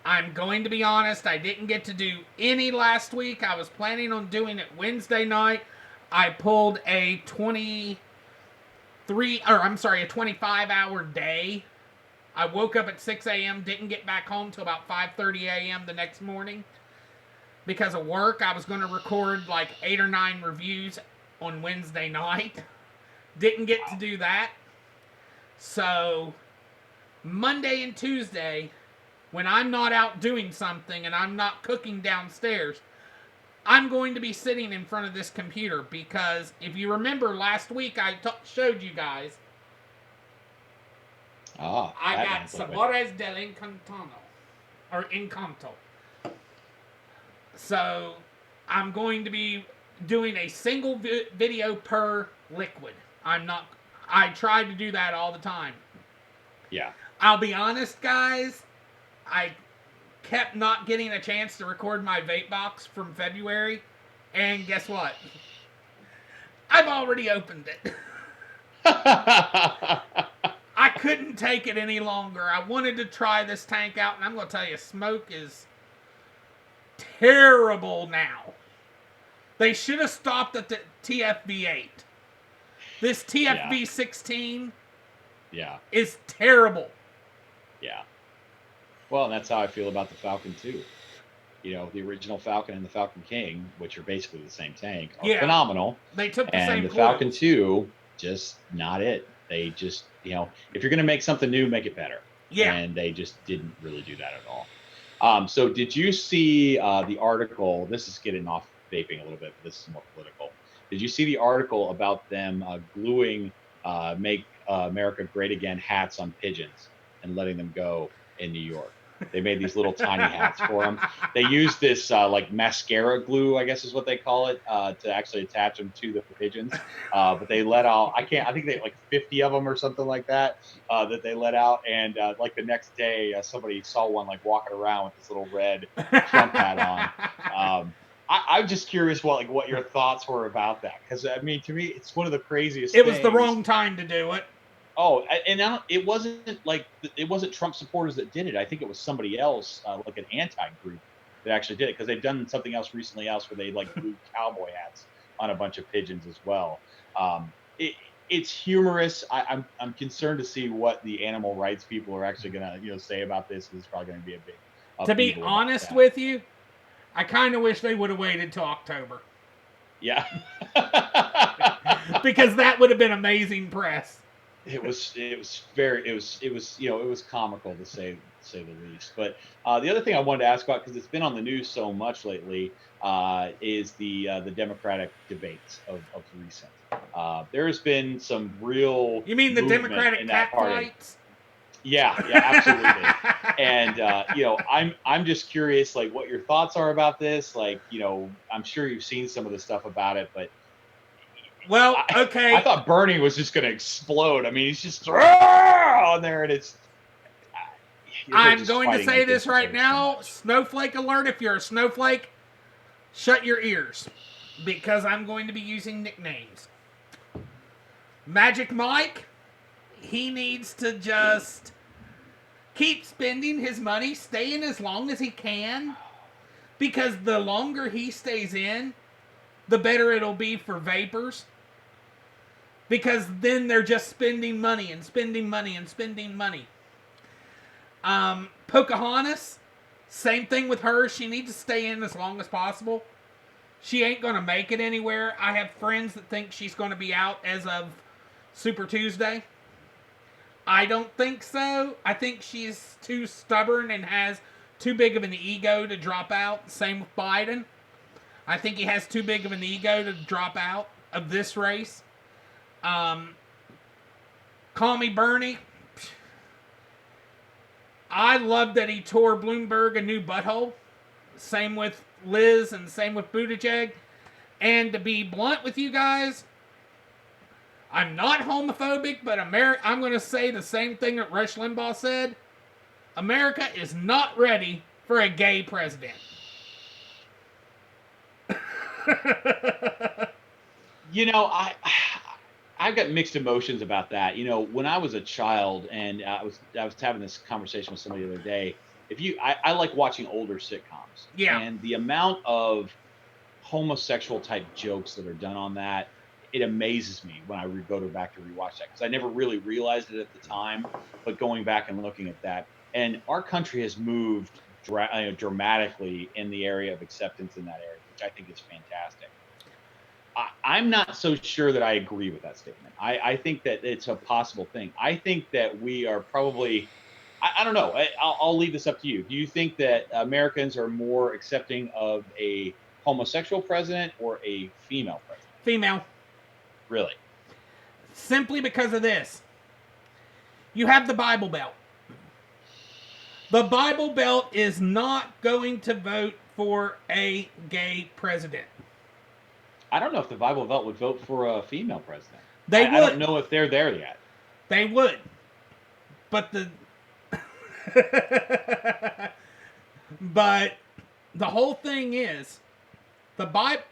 A: I'm going to be honest, I didn't get to do any last week. I was planning on doing it Wednesday night. I pulled a 25-hour day. I woke up at 6 a.m., didn't get back home till about 5:30 a.m. the next morning. Because of work, I was going to record like 8 or 9 reviews on Wednesday night. Didn't get to do that. So, Monday and Tuesday, when I'm not out doing something and I'm not cooking downstairs, I'm going to be sitting in front of this computer because if you remember last week I showed you guys I got Sabores del Encanto. So, I'm going to be doing a single video per liquid. I try to do that all the time.
B: Yeah.
A: I'll be honest, guys. I kept not getting a chance to record my vape box from February. And guess what? I've already opened it. I couldn't take it any longer. I wanted to try this tank out. And I'm going to tell you, smoke is terrible now. They should have stopped at the TFV8. This TFV 16 is terrible.
B: Yeah. Well, and that's how I feel about the Falcon 2. The original Falcon and the Falcon King, which are basically the same tank, are phenomenal.
A: They took the same
B: And the Falcon 2, just not it. They just, if you're going to make something new, make it better.
A: Yeah.
B: And they just didn't really do that at all. So did you see the article? This is getting off vaping a little bit, but this is more political. Did you see the article about them gluing Make America Great Again hats on pigeons and letting them go in New York? They made these little tiny hats for them. They used this like mascara glue, I guess is what they call it, to actually attach them to the pigeons. But they let out, I think they had like 50 of them or something like that, that they let out. And like the next day, somebody saw one like walking around with this little red Trump hat on. I'm just curious what your thoughts were about that. Because, I mean, to me, it's one of the craziest things.
A: It was the wrong time to do it.
B: Oh, and it wasn't Trump supporters that did it. I think it was somebody else, like an anti-group, that actually did it. Because they've done something else recently where they like glued cowboy hats on a bunch of pigeons as well. It's humorous. I'm concerned to see what the animal rights people are actually going to say about this. It's probably going to be a big.
A: To be honest with you, I kind of wish they would have waited till October.
B: Yeah.
A: Because that would have been amazing press.
B: It was comical to say to say the least. But the other thing I wanted to ask about, because it's been on the news so much lately, is the Democratic debates of recent. There has been some real
A: You mean the
B: movement
A: Democratic
B: in that party.
A: catfights?
B: Yeah, absolutely. And I'm just curious, like, what your thoughts are about this. Like, I'm sure you've seen some of the stuff about it, but
A: Well,
B: I,
A: okay.
B: I thought Bernie was just going to explode. I mean, he's just on there, and it's they're
A: I'm
B: just
A: going to
B: fighting
A: say this
B: against each
A: right
B: other so
A: now.
B: much.
A: Snowflake alert. If you're a snowflake, shut your ears. Because I'm going to be using nicknames. Magic Mike, he needs to just keep spending his money, stay in as long as he can. Because the longer he stays in, the better it'll be for vapors. Because then they're just spending money and spending money and spending money. Pocahontas, same thing with her. She needs to stay in as long as possible. She ain't going to make it anywhere. I have friends that think she's going to be out as of Super Tuesday. I don't think so. I think she's too stubborn and has too big of an ego to drop out. Same with Biden. I think he has too big of an ego to drop out of this race. Call me Bernie. I love that he tore Bloomberg a new butthole. Same with Liz and same with Buttigieg. And to be blunt with you guys, I'm not homophobic, but I'm going to say the same thing that Rush Limbaugh said. America is not ready for a gay president.
B: I've got mixed emotions about that. When I was a child, and I was having this conversation with somebody the other day. I like watching older sitcoms.
A: Yeah.
B: And the amount of homosexual type jokes that are done on that, it amazes me when I go back to rewatch that, because I never really realized it at the time. But going back and looking at that, and our country has moved dramatically in the area of acceptance in that area, which I think is fantastic. I'm not so sure that I agree with that statement. I think that it's a possible thing. I think that we are probably, I don't know. I'll leave this up to you. Do you think that Americans are more accepting of a homosexual president or a female president?
A: Female.
B: Really?
A: Simply because of this. You have the Bible Belt. The Bible Belt is not going to vote for a gay president.
B: I don't know if the Bible Belt would vote for a female president.
A: They would.
B: I don't know if they're there yet.
A: They would. But but the whole thing is, the Bible,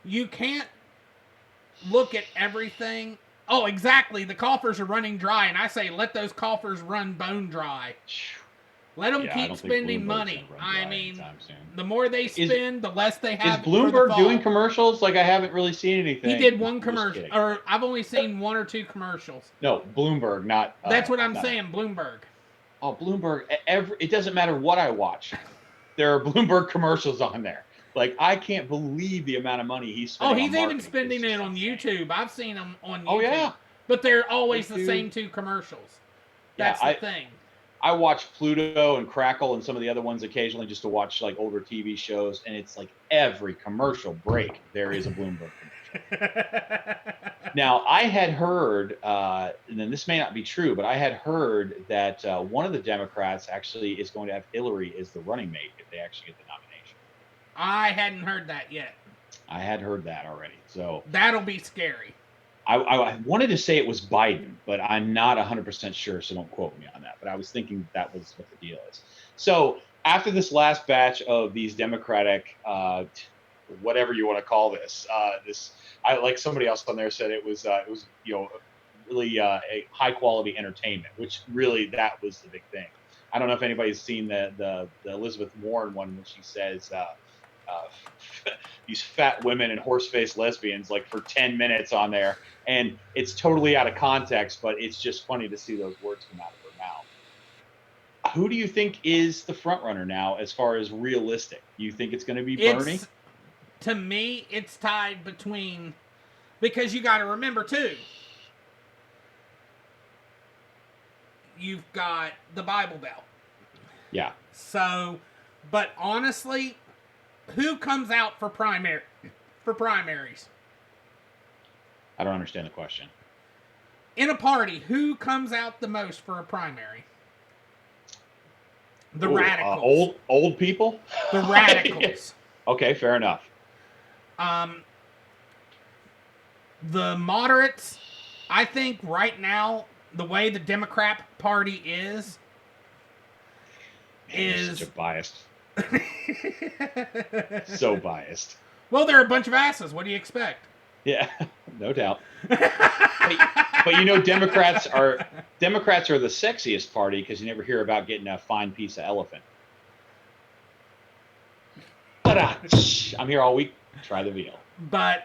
A: you can't look at everything. Oh, exactly. The coffers are running dry, and I say let those coffers run bone dry. Let them keep spending money. I mean, the more they spend, the less they have.
B: Is Bloomberg doing commercials? Like, I haven't really seen anything.
A: He did one commercial, or I've only seen one or two commercials.
B: No, Bloomberg, not.
A: That's what I'm saying, Bloomberg.
B: Oh, Bloomberg! It doesn't matter what I watch. There are Bloomberg commercials on there. Like, I can't believe the amount of money he's spending.
A: Oh, he's even spending it on YouTube. I've seen him on YouTube.
B: Oh yeah,
A: but they're always the same two commercials. That's the thing.
B: I watch Pluto and Crackle and some of the other ones occasionally just to watch like older TV shows, and it's like every commercial break there is a Bloomberg commercial. Now, I had heard, and then this may not be true, but I had heard that one of the Democrats actually is going to have Hillary as the running mate if they actually get the nomination.
A: I hadn't heard that yet.
B: I had heard that already, so
A: that'll be scary.
B: I wanted to say it was Biden, but I'm not 100% sure, so don't quote me on that. But I was thinking that was what the deal is. So after this last batch of these Democratic, whatever you want to call this, like somebody else on there said, it was really a high quality entertainment, which really that was the big thing. I don't know if anybody's seen the Elizabeth Warren one when she says. These fat women and horse-faced lesbians, like, for 10 minutes on there, and it's totally out of context, but it's just funny to see those words come out of her mouth. Who do you think is the front runner now as far as realistic? You think it's going to be Bernie?
A: To me, it's tied between, because you got to remember too, you've got the Bible Belt.
B: Yeah.
A: So, but honestly, who comes out for primaries?
B: I don't understand the question.
A: In a party, who comes out the most for a primary? The radicals.
B: Old people?
A: The radicals.
B: Okay, fair enough.
A: The moderates, I think right now, the way the Democrat Party is
B: Such a biased. So biased.
A: Well, they're a bunch of asses. What do you expect?
B: Yeah, no doubt. but you know, Democrats are the sexiest party because you never hear about getting a fine piece of elephant. But I'm here all week. Try the veal.
A: But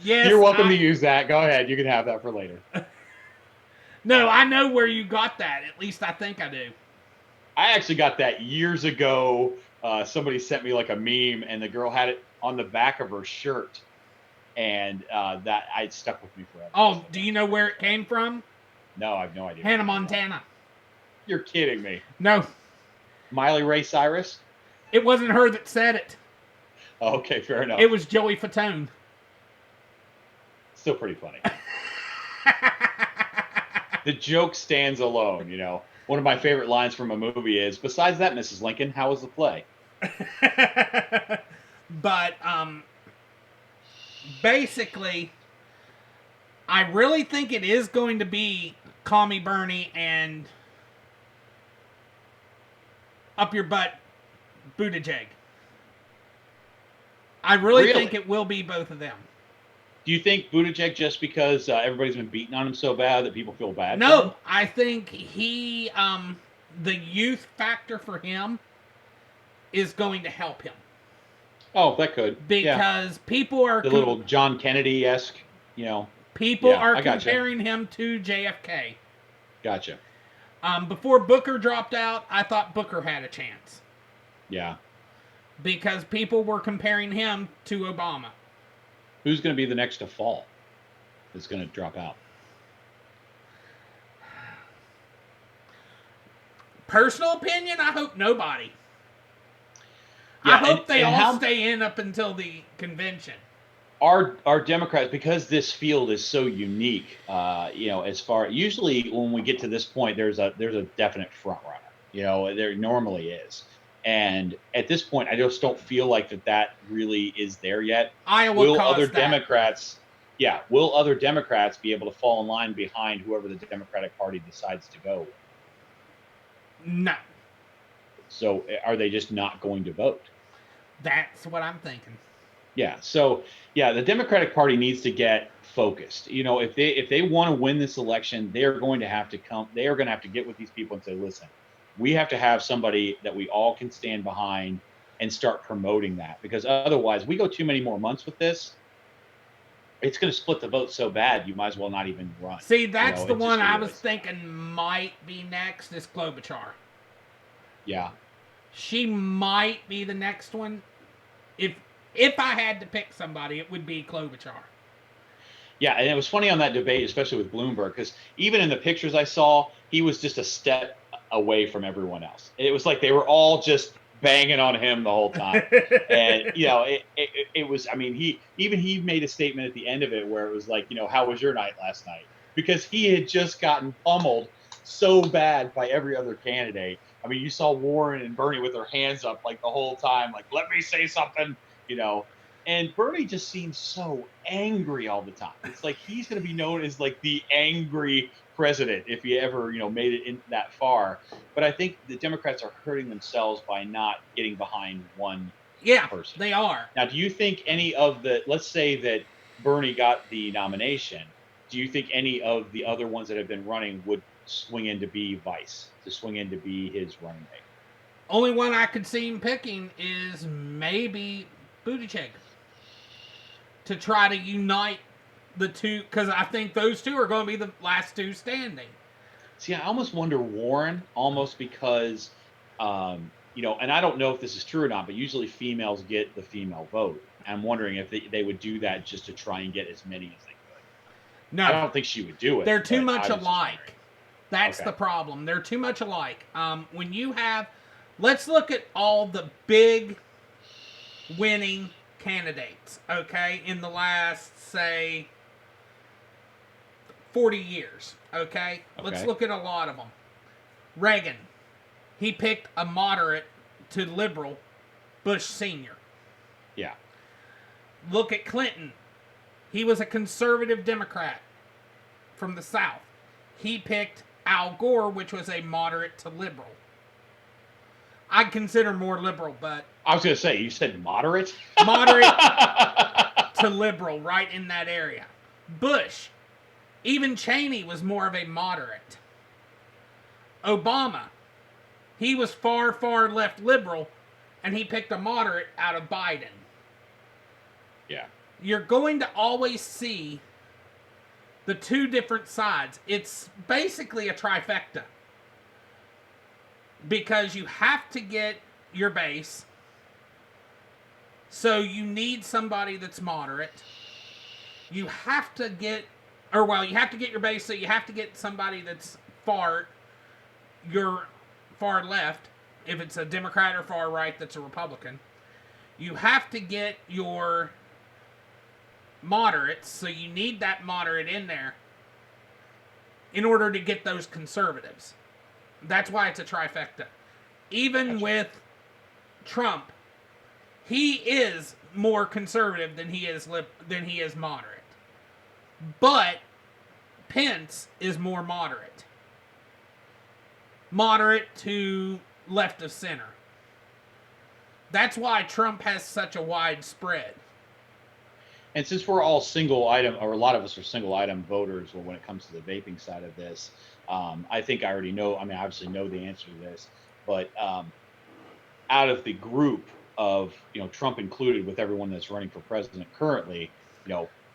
A: yes,
B: you're welcome to use that. Go ahead. You can have that for later.
A: No, I know where you got that. At least I think I do.
B: I actually got that years ago. Somebody sent me like a meme, and the girl had it on the back of her shirt, and that it stuck with me forever.
A: Oh, do you know where it came from?
B: No, I have no idea.
A: Hannah Montana.
B: You're kidding me.
A: No.
B: Miley Ray Cyrus?
A: It wasn't her that said it.
B: Oh, okay, fair enough.
A: It was Joey Fatone.
B: Still pretty funny. The joke stands alone, you know. One of my favorite lines from a movie is, "Besides that, Mrs. Lincoln, how was the play?"
A: But basically, I really think it is going to be Call Me Bernie and Up Your Butt Buttigieg. I really think it will be both of them.
B: Do you think Buttigieg, just because everybody's been beating on him so bad that people feel bad?
A: No, I think he, the youth factor for him is going to help him.
B: Oh, that could.
A: Because people are...
B: The little John Kennedy-esque, you know.
A: People are comparing him to JFK.
B: Gotcha.
A: Before Booker dropped out, I thought Booker had a chance.
B: Yeah.
A: Because people were comparing him to Obama.
B: Who's going to be the next to fall that's going to drop out?
A: Personal opinion, I hope nobody.
B: Yeah,
A: I hope they all stay in up until the convention.
B: Our Democrats, because this field is so unique, you know, as far usually when we get to this point, there's a definite front runner. You know, there normally is. And at this point, I just don't feel like that really is there yet. Will other Democrats be able to fall in line behind whoever the Democratic Party decides to go with?
A: No.
B: So are they just not going to vote?
A: That's what I'm thinking.
B: Yeah. So yeah, the Democratic Party needs to get focused. You know, if they want to win this election, they are going to have to get with these people and say, listen, we have to have somebody that we all can stand behind and start promoting that, because otherwise we go too many more months with this. It's going to split the vote so bad, you might as well not even run.
A: See, that's the one I was thinking might be next is Klobuchar.
B: Yeah.
A: She might be the next one. If I had to pick somebody, it would be Klobuchar.
B: Yeah, and it was funny on that debate, especially with Bloomberg, because even in the pictures I saw, he was just a step away from everyone else. It was like they were all just banging on him the whole time. And, you know, it was, I mean, he made a statement at the end of it where it was like, you know, how was your night last night? Because he had just gotten pummeled so bad by every other candidate. I mean, you saw Warren and Bernie with their hands up like the whole time, like, let me say something, you know. And Bernie just seems so angry all the time. It's like he's going to be known as like the angry president if he ever, you know, made it in that far. But I think the Democrats are hurting themselves by not getting behind one person.
A: They are.
B: Now, do you think any of let's say that Bernie got the nomination, do you think any of the other ones that have been running would swing in to be swing in to be his running mate?
A: Only one I could see him picking is maybe Buttigieg, to try to unite the two, because I think those two are going to be the last two standing.
B: See, I almost wonder Warren, almost because, you know, and I don't know if this is true or not, but usually females get the female vote. I'm wondering if they would do that just to try and get as many as they could.
A: No.
B: I don't think she would do it.
A: They're too
B: but
A: much
B: I was just
A: alike.
B: wondering.
A: That's
B: Okay.
A: the problem. They're too much alike. When you have, let's look at all the big winning candidates, okay, in the last, say, 40 years, okay? Let's
B: Okay.
A: look at a lot of them. Reagan, he picked a moderate to liberal Bush Sr.
B: Yeah.
A: Look at Clinton. He was a conservative Democrat from the South. He picked Al Gore, which was a moderate to liberal. I'd consider more liberal, but
B: I was going to say, you said moderate?
A: moderate to liberal, right in that area. Bush, even Cheney was more of a moderate. Obama, he was far, far left liberal, and he picked a moderate out of Biden.
B: Yeah.
A: You're going to always see the two different sides. It's basically a trifecta. Because you have to get your base. So you need somebody that's moderate. You have to get, you have to get your base, so you have to get somebody that's far left, if it's a Democrat, or far right that's a Republican. You have to get your moderates, so you need that moderate in there in order to get those conservatives. That's why it's a trifecta. Even with Trump, he is more conservative than he is moderate. But Pence is more moderate. Moderate to left of center. That's why Trump has such a wide spread.
B: And since we're all single item, or a lot of us are single item voters, when it comes to the vaping side of this, I think I already know. I mean, I obviously know the answer to this, but out of the group of, Trump included, with everyone that's running for president currently,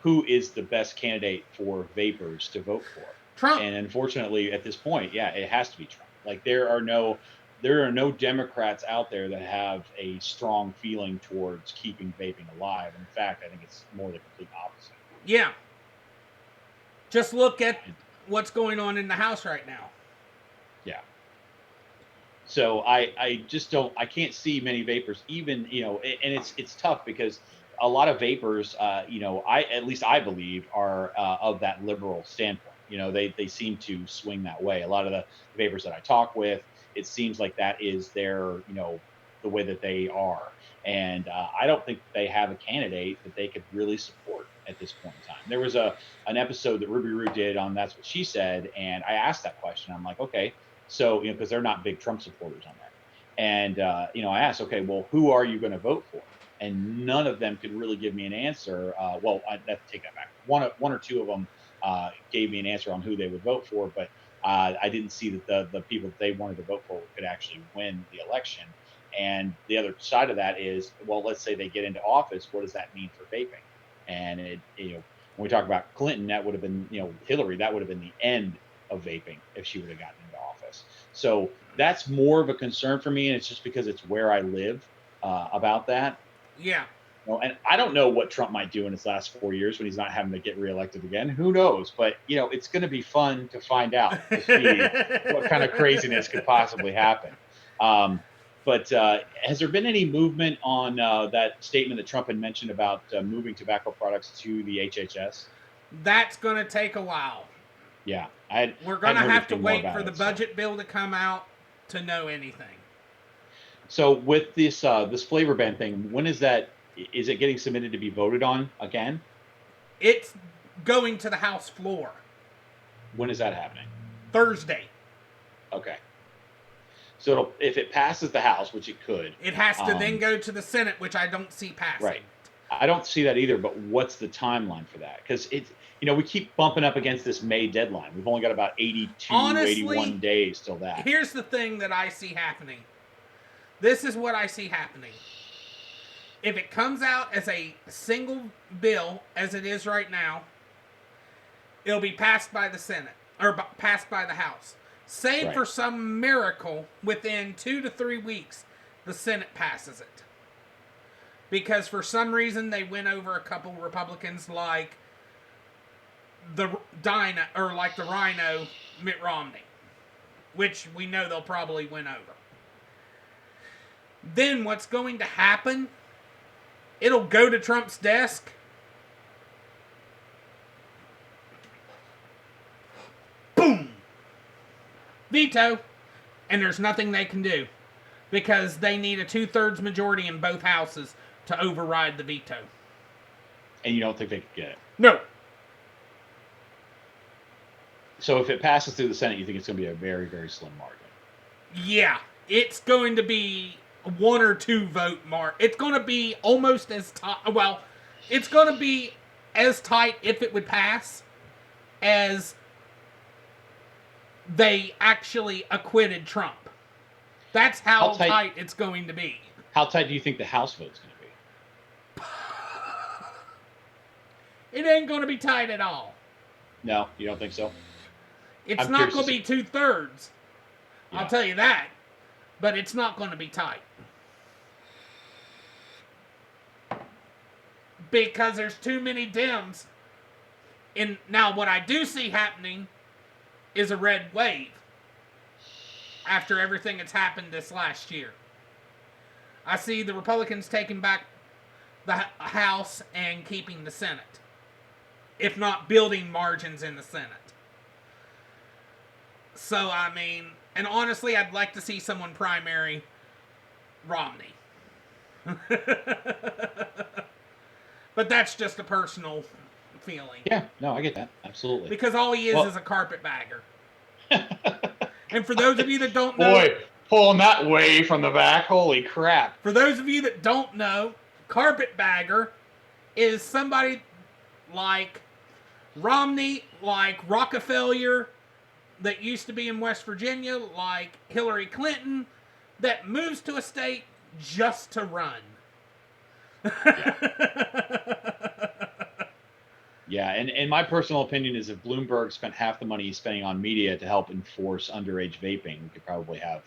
B: who is the best candidate for vapors to vote for?
A: Trump.
B: And unfortunately, at this point, yeah, it has to be Trump. Like, there are no Democrats out there that have a strong feeling towards keeping vaping alive. In fact, I think it's more the complete opposite.
A: Yeah. Just look at what's going on in the House right now.
B: Yeah. So I just I can't see many vapors, even, and it's tough because a lot of vapors, at least I believe, are of that liberal standpoint. They seem to swing that way. A lot of the vapors that I talk with, it seems like that is their, the way that they are. And I don't think they have a candidate that they could really support at this point in time. There was an episode that Ruby Roo did on That's What She Said, and I asked that question. I'm like, okay, so, because they're not big Trump supporters on there. And, I asked, okay, well, who are you going to vote for? And none of them could really give me an answer. Well, I have to take that back. One or two of them gave me an answer on who they would vote for, but I didn't see that the people that they wanted to vote for could actually win the election. And the other side of that is, well, let's say they get into office, what does that mean for vaping? And when we talk about Clinton, that would have been, Hillary, that would have been the end of vaping if she would have gotten into office. So that's more of a concern for me, and it's just because it's where I live about that.
A: Yeah.
B: And I don't know what Trump might do in his last 4 years when he's not having to get reelected again. Who knows? But, it's going to be fun to find out, to see what kind of craziness could possibly happen. But has there been any movement on that statement that Trump had mentioned about moving tobacco products to the HHS?
A: That's going to take a while.
B: Yeah.
A: We're going to have to wait for the budget bill to come out to know anything.
B: So with this flavor ban thing, when is that? Is it getting submitted to be voted on again?
A: It's going to the House floor.
B: When is that happening?
A: Thursday.
B: Okay. So if it passes the House, which it could,
A: it has to then go to the Senate, which I don't see passing.
B: Right. I don't see that either. But what's the timeline for that? Because it's, we keep bumping up against this May deadline. We've only got about 81 days till that.
A: Here's the thing that I see happening. This is what I see happening. If it comes out as a single bill, as it is right now, it'll be passed by the Senate, or passed by the House. Say for some miracle, within 2 to 3 weeks, the Senate passes it. Because for some reason, they win over a couple Republicans like the Rhino Mitt Romney, which we know they'll probably win over. Then what's going to happen? It'll go to Trump's desk. Boom! Veto. And there's nothing they can do. Because they need a 2/3 majority in both houses to override the veto.
B: And you don't think they could get it?
A: No.
B: So if it passes through the Senate, you think it's going to be a very, very slim margin?
A: Yeah. It's going to be 1 or 2 vote mark. It's going to be almost as tight. Well, it's going to be as tight if it would pass as they actually acquitted Trump. That's how tight it's going to be.
B: How tight do you think the House vote's going to
A: be? It ain't going to be tight at all.
B: No, you don't think so?
A: It's not going to be 2/3. Yeah. I'll tell you that. But it's not going to be tight. Because there's too many Dems. Now, what I do see happening is a red wave after everything that's happened this last year. I see the Republicans taking back the House and keeping the Senate, if not building margins in the Senate. So, I mean, and honestly, I'd like to see someone primary Romney. But that's just a personal feeling.
B: Yeah, no, I get that. Absolutely.
A: Because all he is a carpetbagger. And for those of you that don't know...
B: Boy, pulling that way from the back. Holy crap.
A: For those of you that don't know, carpetbagger is somebody like Romney, like Rockefeller, that used to be in West Virginia, like Hillary Clinton, that moves to a state just to run.
B: Yeah, and my personal opinion is if Bloomberg spent half the money he's spending on media to help enforce underage vaping, we could probably have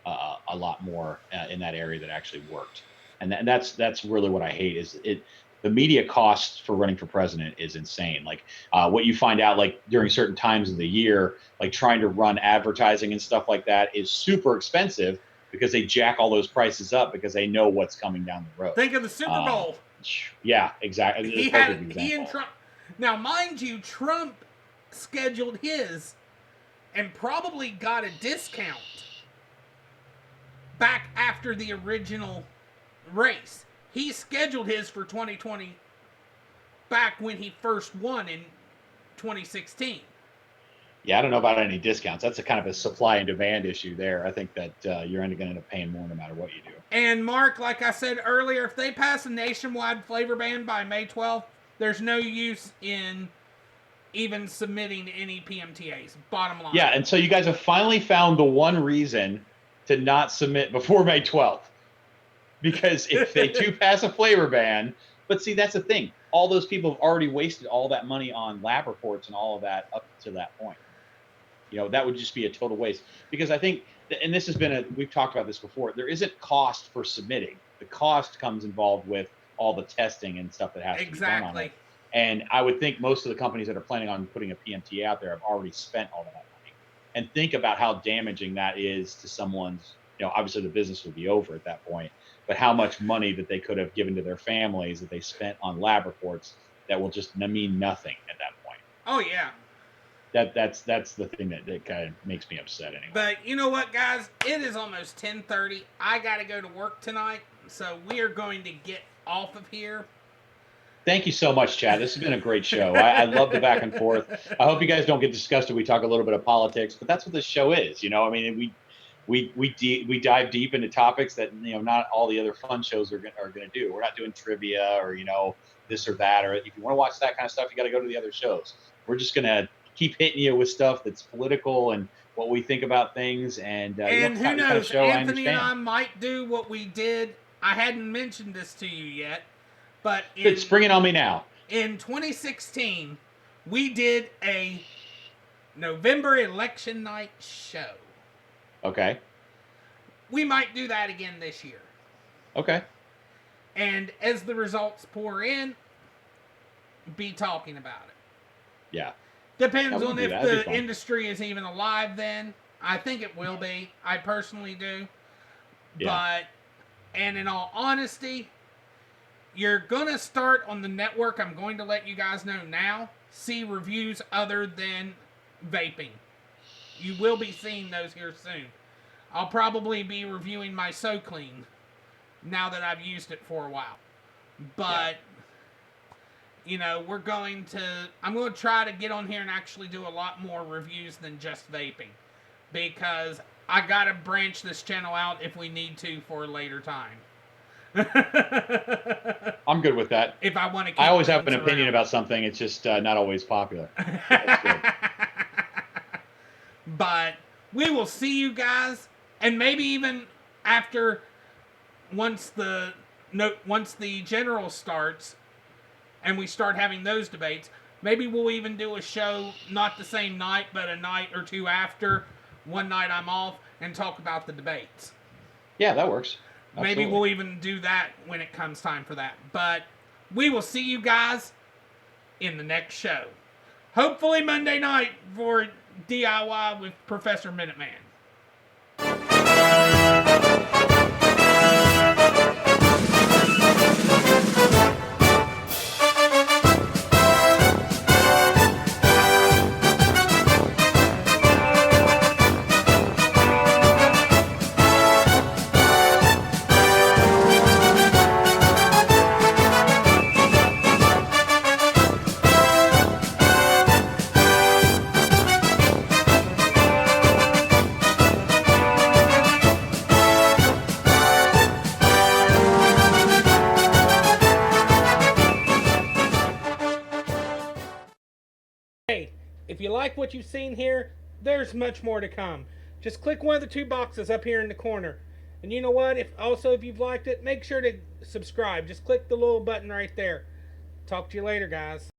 B: a lot more in that area that actually worked. And that's really what I hate is the media costs for running for president is insane. Like what you find out like during certain times of the year, like trying to run advertising and stuff like that is super expensive because they jack all those prices up because they know what's coming down the road.
A: Think of the Super Bowl.
B: Yeah, exactly.
A: He and Trump. Now, mind you, Trump scheduled his and probably got a discount back after the original race. He scheduled his for 2020 back when he first won in 2016.
B: Yeah, I don't know about any discounts. That's a kind of a supply and demand issue there. I think that you're going to end up paying more no matter what you do.
A: And Mark, like I said earlier, if they pass a nationwide flavor ban by May 12th, there's no use in even submitting any PMTAs. Bottom line.
B: Yeah, and so you guys have finally found the one reason to not submit before May 12th. Because if they do pass a flavor ban, but see, that's the thing. All those people have already wasted all that money on lab reports and all of that up to that point. You know, that would just be a total waste. Because I think, and this has been we've talked about this before, there isn't cost for submitting. The cost comes involved with all the testing and stuff that has to be done on it. And I would think most of the companies that are planning on putting a PMTA out there have already spent all that money. And think about how damaging that is to someone's, you know, obviously the business would be over at that point, but how much money that they could have given to their families that they spent on lab reports that will just mean nothing at that point.
A: Oh, yeah.
B: That's the thing that kind of makes me upset anyway.
A: But you know what, guys? It is almost 10:30. I got to go to work tonight, so we are going to get off of here.
B: Thank you so much, Chad. This has been a great show. I love the back and forth. I hope you guys don't get disgusted. We talk a little bit of politics, but that's what this show is. You know, I mean, we dive deep into topics that, you know, not all the other fun shows are going to do. We're not doing trivia or, you know, this or that. Or if you want to watch that kind of stuff, you got to go to the other shows. We're just going to keep hitting you with stuff that's political and what we think about things. And
A: who knows, Anthony and I might do what we did. I hadn't mentioned this to you yet, but
B: spring it on me now.
A: In 2016, we did a November election night show.
B: Okay.
A: We might do that again this year.
B: Okay.
A: And as the results pour in, be talking about it.
B: Yeah.
A: Depends
B: we
A: on
B: can do
A: if
B: that. That'd be
A: the
B: fun.
A: industry is even alive then. I think it will be. I personally do.
B: Yeah.
A: But, and in all honesty, you're going to start on the network. I'm going to let you guys know now. See reviews other than vaping. You will be seeing those here soon. I'll probably be reviewing my So Clean now that I've used it for a while. But, you know, I'm going to try to get on here and actually do a lot more reviews than just vaping. Because I got to branch this channel out if we need to for a later time.
B: I'm good with that.
A: If I want to keep
B: I always have an
A: things
B: opinion
A: around.
B: about something. It's just not always popular. That's good.
A: But we will see you guys, and maybe even after once the general starts and we start having those debates, maybe we'll even do a show not the same night but a night or two after. One night I'm off and talk about the debates.
B: Yeah, that works.
A: Maybe we'll even do that when it comes time for that. But we will see you guys in the next show. Hopefully Monday night for DIY with Professor Minuteman. Hey, if you like what you've seen here, there's much more to come. Just click one of the two boxes up here in the corner. And you know what? If you've liked it, make sure to subscribe. Just click the little button right there. Talk to you later, guys.